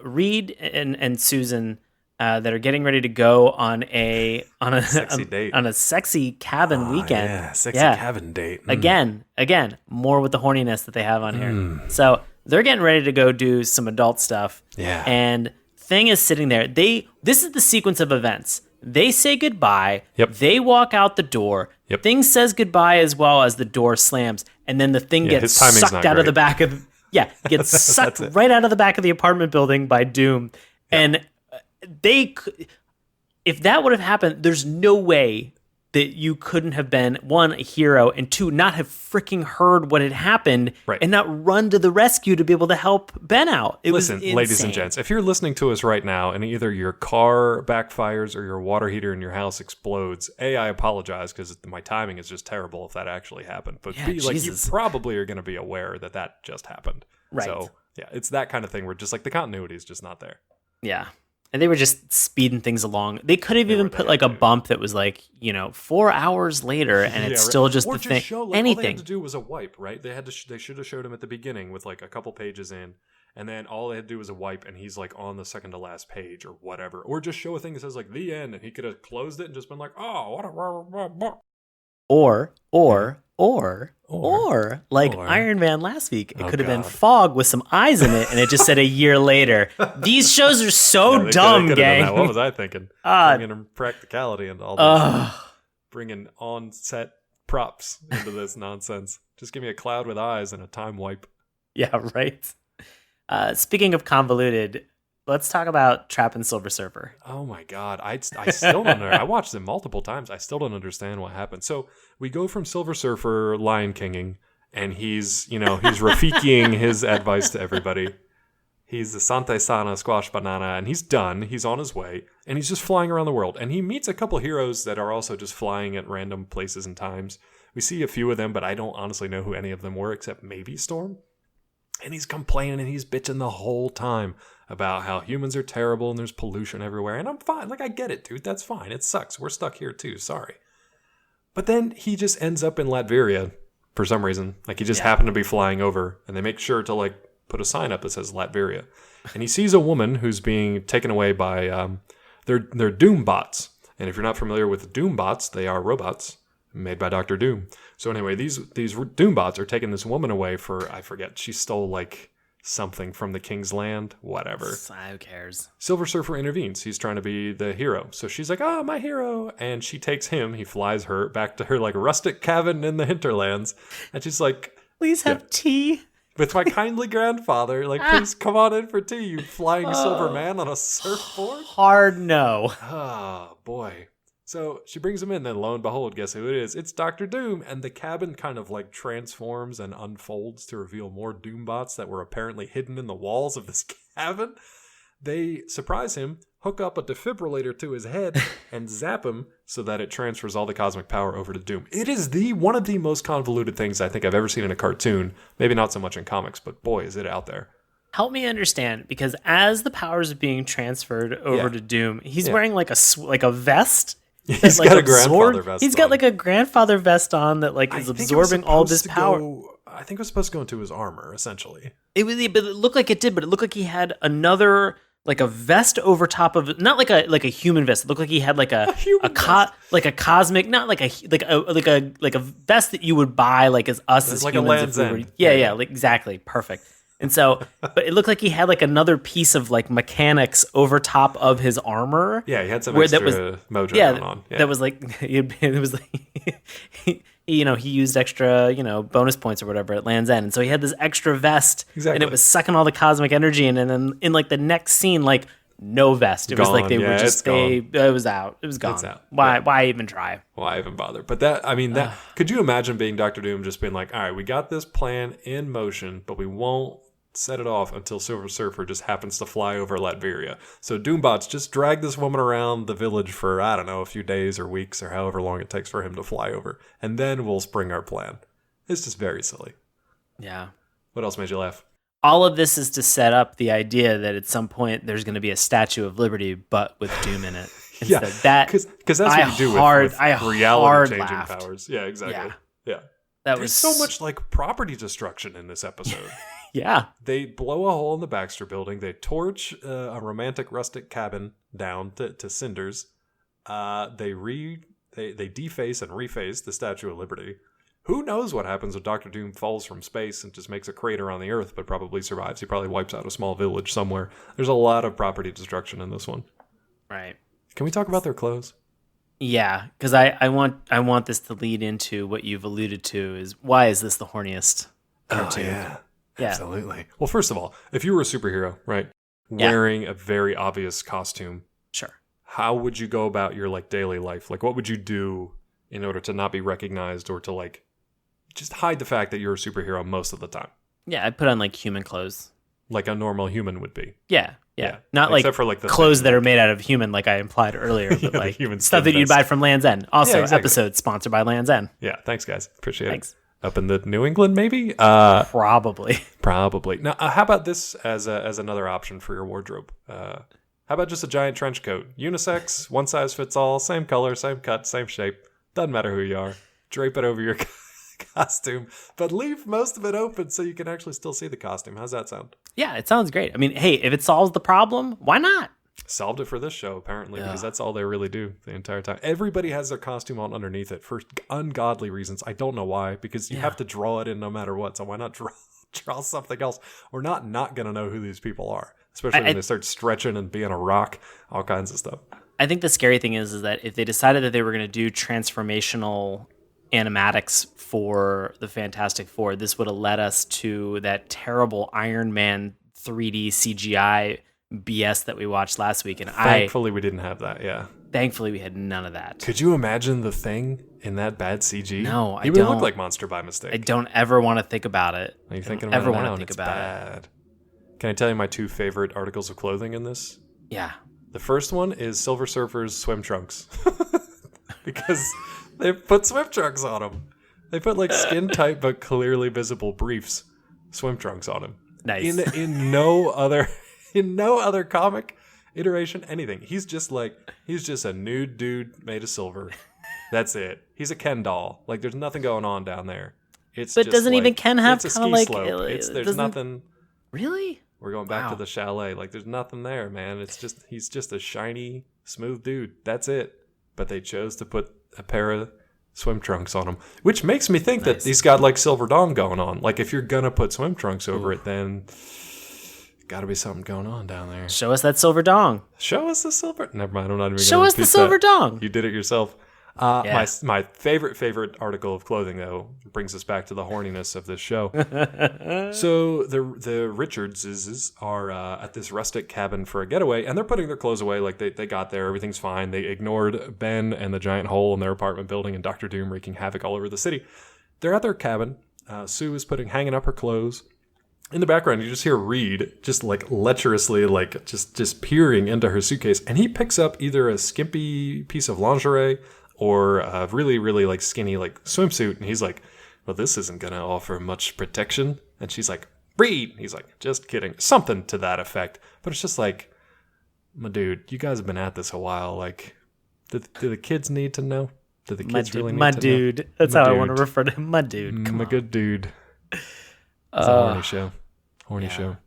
Reed and Susan that are getting ready to go on a sexy date, on a sexy cabin weekend. Yeah, cabin date. Again, more with the horniness that they have on here. So they're getting ready to go do some adult stuff. Yeah, and Thing is sitting there. This is the sequence of events. They say goodbye. Yep. They walk out the door. Yep. Thing says goodbye as well as the door slams, and then the Thing gets sucked out of the back of. Yeah, gets sucked right out of the back of the apartment building by Doom. Yep. And if that would have happened, there's no way that you couldn't have been, one, a hero, and two, not have freaking heard what had happened and not run to the rescue to be able to help Ben out. Listen, ladies and gents, if you're listening to us right now and either your car backfires or your water heater in your house explodes, A, I apologize because my timing is just terrible if that actually happened. But B, like, you probably are going to be aware that just happened. Right. So, yeah, it's that kind of thing where just like the continuity is just not there. Yeah. And they were just speeding things along. They could have even put like a bump that was like, 4 hours later, and it's still just the thing. Show, like, anything. All they had to do was a wipe, right? They should have showed him at the beginning with like a couple pages in, and then all they had to do was a wipe, and he's like on the second to last page or whatever, or just show a thing that says like the end, and he could have closed it and just been like, oh, what. Or Iron Man last week, it could have been fog with some eyes in it, and it just said a year later. These shows are so dumb, gang. What was I thinking? Bringing practicality into all this. Bringing on-set props into this nonsense. Just give me a cloud with eyes and a time wipe. Yeah, right. Speaking of convoluted, let's talk about Trap and Silver Surfer. Oh my God. I still don't know. I watched them multiple times. I still don't understand what happened. So we go from Silver Surfer Lion Kinging, and he's Rafikiing his advice to everybody. He's the Sante Sana Squash Banana, and he's done. He's on his way, and he's just flying around the world. And he meets a couple heroes that are also just flying at random places and times. We see a few of them, but I don't honestly know who any of them were, except maybe Storm. And he's complaining and he's bitching the whole time about how humans are terrible and there's pollution everywhere. And I'm fine. Like, I get it, dude. That's fine. It sucks. We're stuck here too. Sorry. But then he just ends up in Latveria for some reason. Like, he just happened to be flying over, and they make sure to, like, put a sign up that says Latveria. And he sees a woman who's being taken away by they're Doom bots. And if you're not familiar with Doom bots, they are robots made by Dr. Doom. So anyway, these Doom bots are taking this woman away for, I forget, she stole like something from the King's Land, whatever. Who cares? Silver Surfer intervenes. He's trying to be the hero. So she's like, oh, my hero. And she takes him. He flies her back to her like rustic cabin in the hinterlands. And she's like, please have tea. With my kindly grandfather. Like, please come on in for tea, you flying silver man on a surfboard. Hard no. Oh, boy. So she brings him in, then lo and behold, guess who it is? It's Dr. Doom, and the cabin kind of like transforms and unfolds to reveal more Doombots that were apparently hidden in the walls of this cabin. They surprise him, hook up a defibrillator to his head, and zap him so that it transfers all the cosmic power over to Doom. It is one of the most convoluted things I think I've ever seen in a cartoon. Maybe not so much in comics, but boy, is it out there. Help me understand, because as the powers are being transferred over to Doom, he's wearing like a vest. He's got a grandfather vest. He's got like a grandfather vest on that like is absorbing all this power. I think it was supposed to go into his armor, essentially. But it looked like it did, but it looked like he had another like a vest over top of it, not like a human vest. It looked like he had like a cosmic, not like a vest that you would buy like as us as like humans. A Land's End. Yeah, like exactly, perfect. And so, but it looked like he had like another piece of like mechanics over top of his armor. Yeah, he had some extra mojo going on. Yeah, that was like it was like he used extra bonus points or whatever at Land's End, and so he had this extra vest, and it was sucking all the cosmic energy in. And then in like the next scene, like no vest. It was like they were just it was out. It was gone. It's out. Why even try? Why even bother? But could you imagine being Dr. Doom just being like, all right, we got this plan in motion, but we won't set it off until Silver Surfer just happens to fly over Latveria. So Doombots just drag this woman around the village for, I don't know, a few days or weeks or however long it takes for him to fly over. And then we'll spring our plan. It's just very silly. Yeah. What else made you laugh? All of this is to set up the idea that at some point there's going to be a Statue of Liberty, but with Doom in it. Yeah, because that's what you do with reality-changing powers. Yeah, exactly. Yeah. There's so much like property destruction in this episode. Yeah. They blow a hole in the Baxter Building. They torch a romantic rustic cabin down to cinders. They deface and reface the Statue of Liberty. Who knows what happens if Dr. Doom falls from space and just makes a crater on the Earth, but probably survives. He probably wipes out a small village somewhere. There's a lot of property destruction in this one. Right. Can we talk about their clothes? Yeah, because I want this to lead into what you've alluded to is why is this the horniest cartoon? Oh, yeah. Absolutely. Well, first of all, if you were a superhero, right, wearing a very obvious costume, sure, how would you go about your like daily life? Like, what would you do in order to not be recognized or to like just hide the fact that you're a superhero most of the time? Yeah, I'd put on like human clothes, like a normal human would be. Yeah. Not like except for like the clothes that are made out of human, like I implied earlier, but like human stuff that you'd buy from Land's End. Also, episode sponsored by Land's End. Yeah, thanks guys, appreciate it. Up in the New England, maybe? Probably. Now, how about this as another option for your wardrobe? How about just a giant trench coat? Unisex, one size fits all, same color, same cut, same shape. Doesn't matter who you are. Drape it over your costume, but leave most of it open so you can actually still see the costume. How's that sound? Yeah, it sounds great. I mean, hey, if it solves the problem, why not? Solved it for this show, apparently, because that's all they really do the entire time. Everybody has their costume on underneath it for ungodly reasons. I don't know why, because you have to draw it in no matter what. So why not draw something else? We're not going to know who these people are, especially when they start stretching and being a rock, all kinds of stuff. I think the scary thing is that if they decided that they were going to do transformational animatics for the Fantastic Four, this would have led us to that terrible Iron Man 3D CGI BS that we watched last week, and thankfully we didn't have that. Yeah, thankfully we had none of that. Could you imagine the Thing in that bad CG? No, he would look like Monster by mistake. I don't ever want to think about it. Are you thinking about it now? It's bad. Can I tell you my two favorite articles of clothing in this? Yeah. The first one is Silver Surfer's swim trunks, because they put swim trunks on him. They put like skin tight but clearly visible briefs swim trunks on him. Nice. In no other comic iteration, anything. He's just a nude dude made of silver. That's it. He's a Ken doll. Like there's nothing going on down there. But doesn't even Ken have kind of like there's nothing. Really? We're going back Wow. to the chalet. Like, there's nothing there, man. He's just a shiny, smooth dude. That's it. But they chose to put a pair of swim trunks on him, which makes me think that he's got like Silver Dawn going on. Like, if you're gonna put swim trunks over it, then got to be something going on down there. Show us that silver dong. Show us the silver. Never mind. I'm not even. Show gonna us the repeat silver that. dong. You did it yourself. Yeah. My favorite article of clothing, though, brings us back to the horniness of this show. So the Richardses are at this rustic cabin for a getaway, and they're putting their clothes away. Like, they got there, everything's fine. They ignored Ben and the giant hole in their apartment building and Dr. Doom wreaking havoc all over the city. They're at their cabin. Sue is hanging up her clothes. In the background, you just hear Reed just like lecherously, like just peering into her suitcase, and he picks up either a skimpy piece of lingerie or a really, really like skinny like swimsuit, and he's like, well, this isn't gonna offer much protection. And she's like, Reed! He's like, just kidding. Something to that effect. But it's just like, my dude, you guys have been at this a while. Like, do the kids need to know? Do the kids really need to know? My dude. That's My how I dude. want to refer to him. My dude. Come My on. good dude. It's a horny show. Horny show.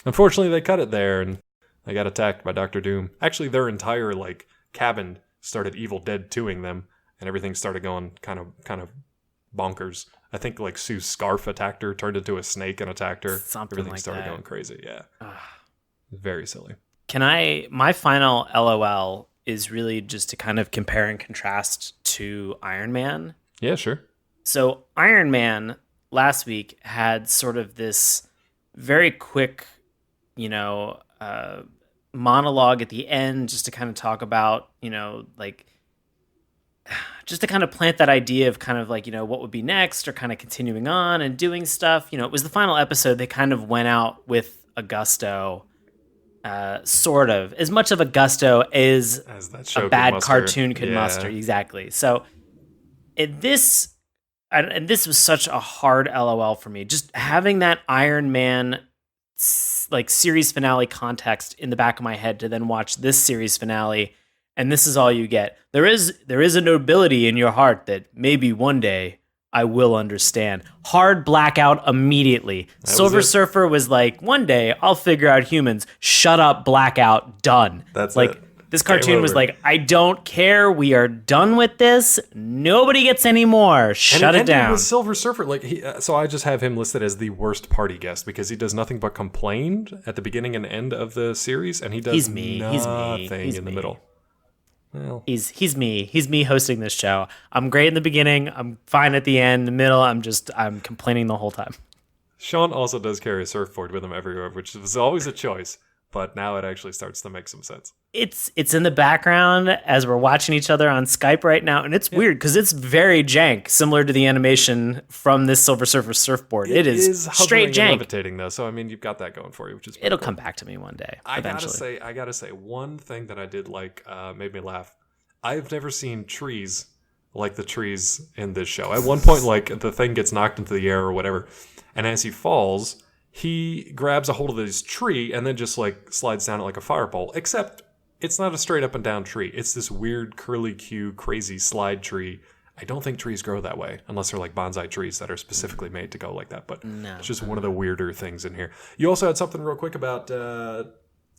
Unfortunately, they cut it there, and they got attacked by Dr. Doom. Actually, their entire like cabin started Evil Dead 2ing them, and everything started going kind of bonkers. I think like Sue's scarf attacked her, turned into a snake and attacked her. Something Everything like started that. going crazy. Yeah, very silly. My final LOL is really just to kind of compare and contrast to Iron Man. Yeah, sure. So Iron Man last week had sort of this very quick, monologue at the end just to kind of talk about, like just to kind of plant that idea of kind of like, what would be next or kind of continuing on and doing stuff. It was the final episode. They kind of went out with a gusto, sort of as much of a gusto as that show a could bad muster. cartoon could Yeah. muster. Exactly. So this was such a hard LOL for me. Just having that Iron Man like series finale context in the back of my head to then watch this series finale, and this is all you get. There is a nobility in your heart that maybe one day I will understand. Hard blackout immediately. Silver Surfer was like, one day I'll figure out humans. Shut up, blackout, done. That's like it. this cartoon was over. like, I don't care. We are done with this. Nobody gets any more. Shut it down. With Silver Surfer, like so I just have him listed as the worst party guest because he does nothing but complain at the beginning and end of the series, and he does He's me. He's me. nothing He's in the me. middle. Well, He's me. He's me hosting this show. I'm great in the beginning. I'm fine at the end. The middle, I'm complaining the whole time. Sean also does carry a surfboard with him everywhere, which was always a choice, but now it actually starts to make some sense. It's in the background as we're watching each other on Skype right now, and it's weird because it's very jank, similar to the animation from this Silver Surfer surfboard. It is straight hovering and jank. levitating though, so I mean you've got that going for you, which is pretty It'll cool. come back to me one day. I eventually. gotta say, one thing that I did like made me laugh. I've never seen trees like the trees in this show. At one point, like the thing gets knocked into the air or whatever, and as he falls, he grabs a hold of this tree and then just like slides down it like a fire pole. Except it's not a straight up and down tree. It's this weird curly Q crazy slide tree. I don't think trees grow that way unless they're like bonsai trees that are specifically made to go like that. But it's just one of the weirder things in here. You also had something real quick about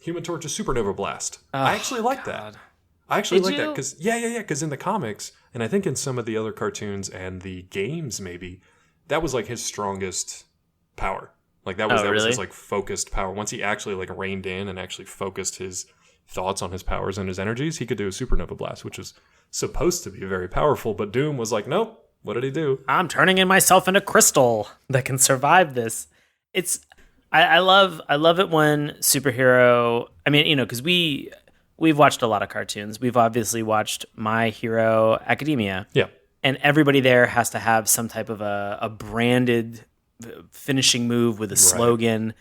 Human Torch's Supernova Blast. I actually like that. I actually Did like that you? because because in the comics and I think in some of the other cartoons and the games maybe that was like his strongest power. Like that was really? his like focused power. Once he actually like reined in and actually focused his thoughts on his powers and his energies, he could do a supernova blast, which was supposed to be very powerful. But Doom was like, nope. What did he do? I'm turning in myself into crystal that can survive this. I love it when superhero. I mean, because we've watched a lot of cartoons. We've obviously watched My Hero Academia. Yeah. And everybody there has to have some type of a branded finishing move with a slogan.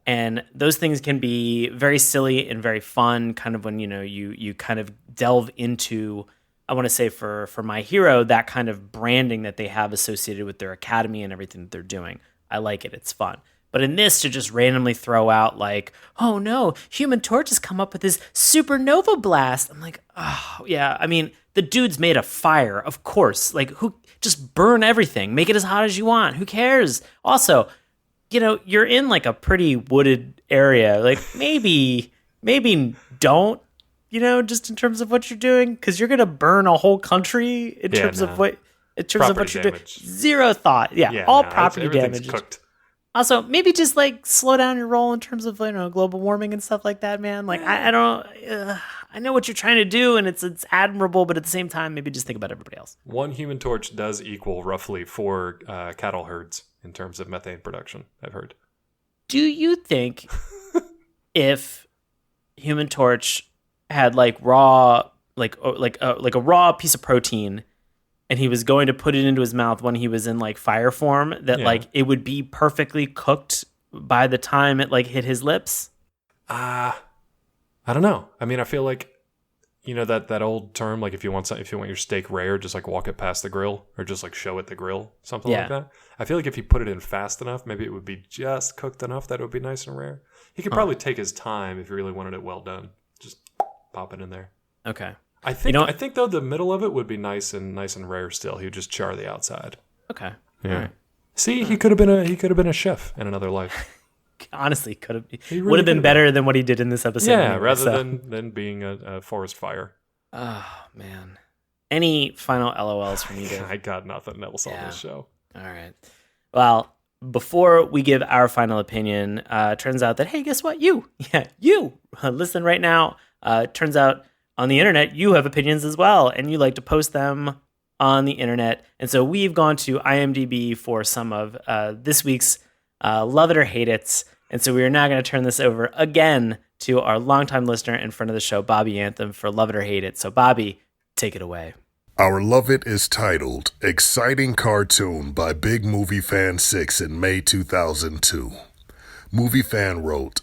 And those things can be very silly and very fun, kind of when, you kind of delve into, I want to say for My Hero, that kind of branding that they have associated with their academy and everything that they're doing. I like it. It's fun. But in this, to just randomly throw out like, oh no, Human Torch has come up with this supernova blast. I'm like, oh yeah. I mean, the dude's made of fire, of course. Like, who just burn everything, make it as hot as you want. Who cares? Also, you're in like a pretty wooded area. Like maybe don't, just in terms of what you're doing, because you're gonna burn a whole country in terms of what you're doing. Zero thought. Yeah, all property damage. Cooked. Also, maybe just like slow down your roll in terms of global warming and stuff like that, man. Like I don't. I know what you're trying to do, and it's admirable, but at the same time, maybe just think about everybody else. One Human Torch does equal roughly 4 cattle herds in terms of methane production, I've heard. Do you think if Human Torch had like raw, like a raw piece of protein, and he was going to put it into his mouth when he was in like fire form, that like it would be perfectly cooked by the time it like hit his lips? I don't know. I mean, I feel like, that old term, like if you want your steak rare, just like walk it past the grill, or just like show it the grill, something like that. I feel like if you put it in fast enough, maybe it would be just cooked enough that it would be nice and rare. He could probably take his time if he really wanted it well done. Just pop it in there. Okay. I think though the middle of it would be nice and rare still. He would just char the outside. Okay. Yeah. All right. See, he could have been a chef in another life. Honestly, really would have been better than what he did in this episode. Yeah, anyway, rather than being a forest fire. Oh man. Any final LOLs from you, Dave? I got nothing else on this show. All right. Well, before we give our final opinion, turns out that, hey, guess what? You listen right now. Turns out on the internet, you have opinions as well, and you like to post them on the internet. And so we've gone to IMDb for some of this week's Love It or Hate It. And so we are now going to turn this over again to our longtime listener and friend of the show, Bobby Anthem, for Love It or Hate It. So Bobby, take it away. Our Love It is titled Exciting Cartoon by Big Movie Fan 6 in May 2002. Movie Fan wrote,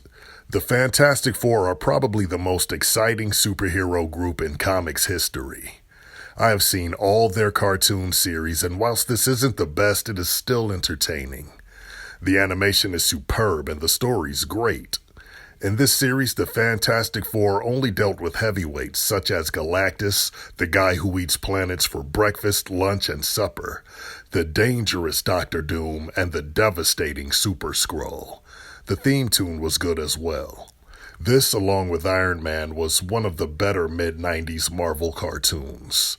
"The Fantastic Four are probably the most exciting superhero group in comics history. I have seen all their cartoon series, and whilst this isn't the best, it is still entertaining. The animation is superb and the story's great. In this series, the Fantastic Four only dealt with heavyweights such as Galactus, the guy who eats planets for breakfast, lunch, and supper, the dangerous Doctor Doom, and the devastating Super Skrull. The theme tune was good as well. This, along with Iron Man, was one of the better mid-90s Marvel cartoons."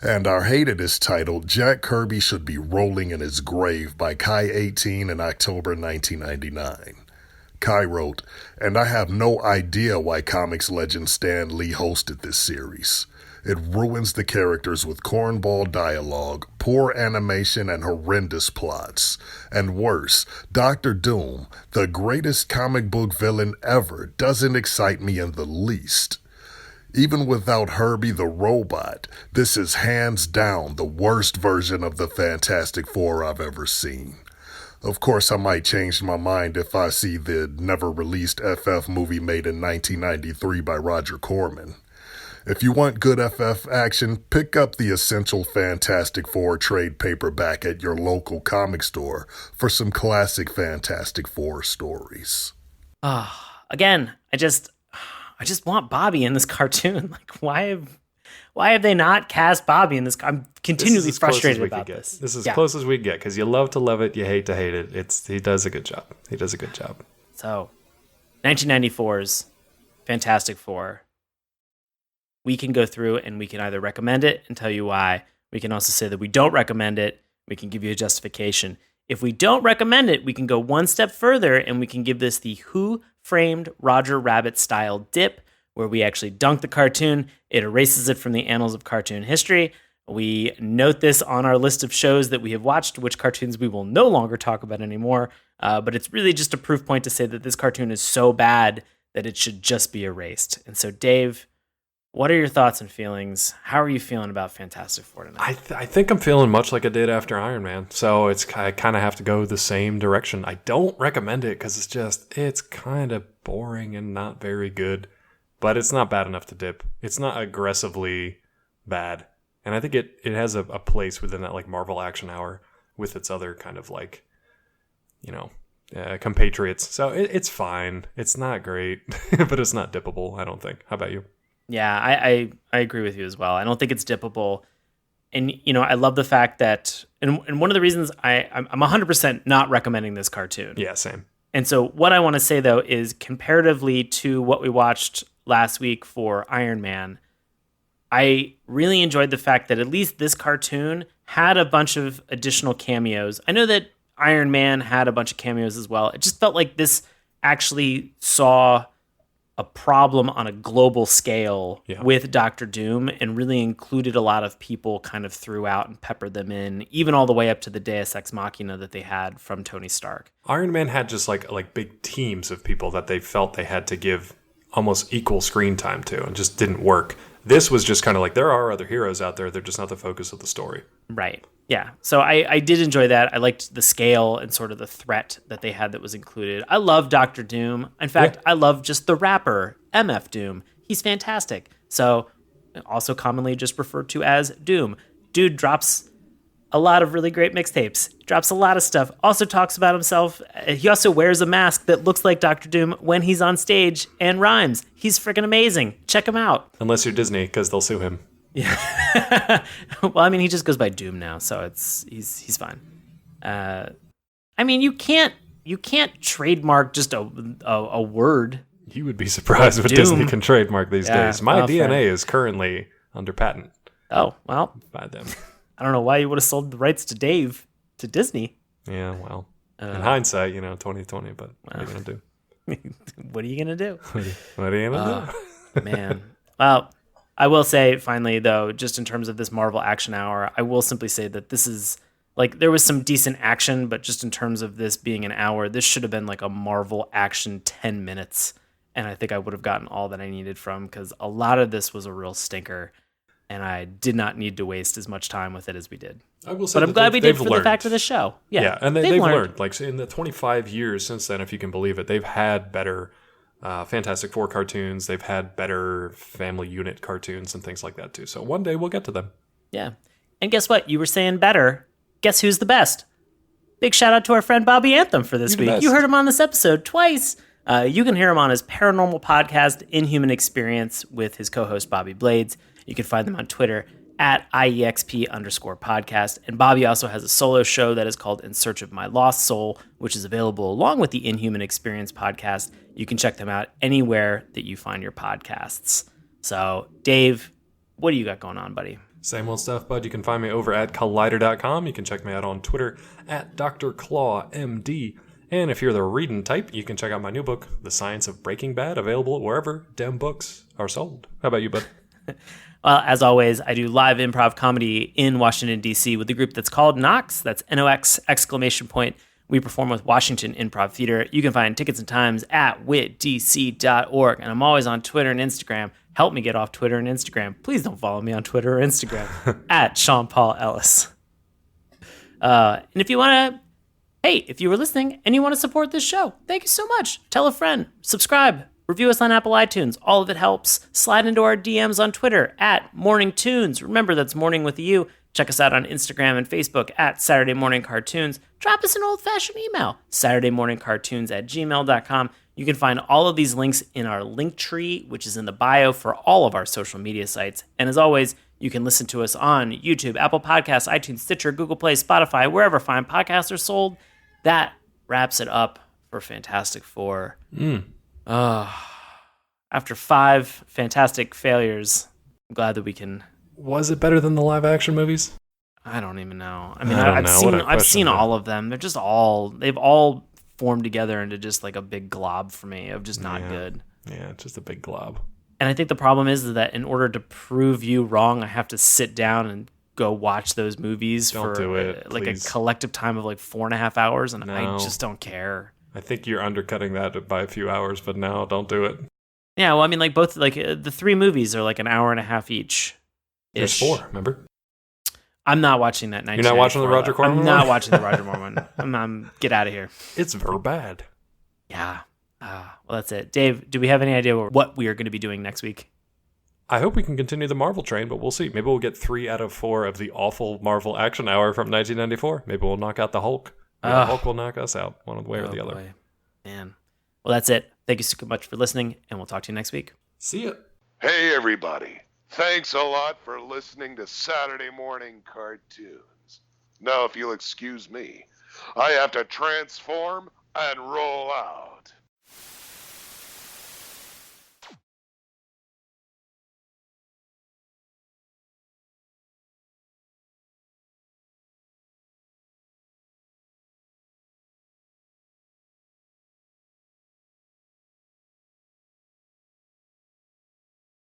And our hated is titled Jack Kirby Should Be Rolling in His Grave by Kai18 in October 1999. Kai wrote, "And I have no idea why comics legend Stan Lee hosted this series. It ruins the characters with cornball dialogue, poor animation, and horrendous plots. And worse, Doctor Doom, the greatest comic book villain ever, doesn't excite me in the least. Even without Herbie the Robot, this is hands down the worst version of the Fantastic Four I've ever seen. Of course, I might change my mind if I see the never-released FF movie made in 1993 by Roger Corman. If you want good FF action, pick up the Essential Fantastic Four trade paperback at your local comic store for some classic Fantastic Four stories." Again, I just want Bobby in this cartoon. Like, why have they not cast Bobby in this? I'm continually frustrated about this. This is as close as we get, because you love to love it, you hate to hate it. He does a good job. So, 1994's Fantastic Four. We can go through and we can either recommend it and tell you why. We can also say that we don't recommend it. We can give you a justification. If we don't recommend it, we can go one step further and we can give this the Who Framed Roger Rabbit style dip, where we actually dunk the cartoon. It erases it from the annals of cartoon history. We note this on our list of shows that we have watched, which cartoons we will no longer talk about anymore. But it's really just a proof point to say that this cartoon is so bad that it should just be erased. And so, Dave, what are your thoughts and feelings? How are you feeling about Fantastic Four tonight? I think I'm feeling much like I did after Iron Man. So I kind of have to go the same direction. I don't recommend it because it's kind of boring and not very good. But it's not bad enough to dip. It's not aggressively bad. And I think it has a place within that like Marvel Action Hour with its other kind of like, compatriots. So it's fine. It's not great, but it's not dippable, I don't think. How about you? Yeah, I agree with you as well. I don't think it's dippable. I love the fact that, and one of the reasons I'm 100% not recommending this cartoon. Yeah, same. And so what I want to say, though, is comparatively to what we watched last week for Iron Man, I really enjoyed the fact that at least this cartoon had a bunch of additional cameos. I know that Iron Man had a bunch of cameos as well. It just felt like this actually saw a problem on a global scale with Doctor Doom and really included a lot of people kind of throughout and peppered them in, even all the way up to the Deus Ex Machina that they had from Tony Stark. Iron Man had just like big teams of people that they felt they had to give almost equal screen time to, and just didn't work. This was just kind of like, there are other heroes out there, they're just not the focus of the story. Right. Yeah. So I did enjoy that. I liked the scale and sort of the threat that they had that was included. I love Doctor Doom. In fact, I love just the rapper, MF Doom. He's fantastic. So also commonly just referred to as Doom. Dude drops a lot of really great mixtapes, drops a lot of stuff, also talks about himself. He also wears a mask that looks like Doctor Doom when he's on stage and rhymes. He's freaking amazing. Check him out. Unless you're Disney, because they'll sue him. Yeah. Well, I mean, he just goes by Doom now, so he's fine. I mean, you can't trademark just a word. You would be surprised what Disney can trademark these days. My DNA is currently under patent. Oh, well. By them. I don't know why you would have sold the rights to Dave to Disney. Yeah, well, in hindsight, 2020, but what are you going to do? What are you going to do? What are you going to do? Man. Well, I will say, finally, though, just in terms of this Marvel Action Hour, I will simply say that this is, like, there was some decent action, but just in terms of this being an hour, this should have been like a Marvel Action 10 minutes, and I think I would have gotten all that I needed from, because a lot of this was a real stinker, and I did not need to waste as much time with it as we did. I will say, but I'm glad we did for the fact of the show. Yeah, and they've learned. Like, in the 25 years since then, if you can believe it, they've had better Fantastic Four cartoons. They've had better Family Unit cartoons and things like that, too. So one day we'll get to them. Yeah. And guess what? You were saying better. Guess who's the best? Big shout out to our friend Bobby Anthem for this week. You heard him on this episode twice. You can hear him on his paranormal podcast, Inhuman Experience, with his co-host Bobby Blades. You can find them on Twitter at IEXP_podcast. And Bobby also has a solo show that is called In Search of My Lost Soul, which is available along with the Inhuman Experience podcast. You can check them out anywhere that you find your podcasts. So, Dave, what do you got going on, buddy? Same old stuff, bud. You can find me over at Collider.com. You can check me out on Twitter at Dr. Claw MD. And if you're the reading type, you can check out my new book, The Science of Breaking Bad, available wherever dem books are sold. How about you, bud? Well, as always, I do live improv comedy in Washington, D.C. with a group that's called Nox. That's NOX ! We perform with Washington Improv Theater. You can find tickets and times at witdc.org. And I'm always on Twitter and Instagram. Help me get off Twitter and Instagram. Please don't follow me on Twitter or Instagram at Sean Paul Ellis. And if you want to, hey, if you were listening and you want to support this show, thank you so much. Tell a friend, subscribe, review us on Apple iTunes. All of it helps. Slide into our DMs on Twitter at Morning Tunes. Remember, that's morning with a U. Check us out on Instagram and Facebook at Saturday Morning Cartoons. Drop us an old-fashioned email, SaturdayMorningCartoons@gmail.com. You can find all of these links in our link tree, which is in the bio for all of our social media sites. And as always, you can listen to us on YouTube, Apple Podcasts, iTunes, Stitcher, Google Play, Spotify, wherever fine podcasts are sold. That wraps it up for Fantastic Four. After 5 fantastic failures, I'm glad that we can... Was it better than the live action movies? I don't even know. I mean, I've seen all of them. They've all formed together into just like a big glob for me of just not good. Yeah, just a big glob. And I think the problem is that in order to prove you wrong, I have to sit down and go watch those movies for like a collective time of like 4.5 hours, and I just don't care. I think you're undercutting that by a few hours, but no, don't do it. Yeah, well, I mean, like both, like the 3 movies are like an hour and a half each. There's 4, remember? I'm not watching that. You're not watching the Roger Corman one? I'm not watching the Roger Corman one. I'm get out of here. It's very bad. Yeah. Well, that's it. Dave, do we have any idea what we are going to be doing next week? I hope we can continue the Marvel train, but we'll see. Maybe we'll get 3 out of 4 of the awful Marvel Action Hour from 1994. Maybe we'll knock out the Hulk. The Hulk will knock us out one way or the other. Boy. Man. Well, that's it. Thank you so much for listening, and we'll talk to you next week. See ya. Hey, everybody. Thanks a lot for listening to Saturday Morning Cartoons. Now, if you'll excuse me, I have to transform and roll out.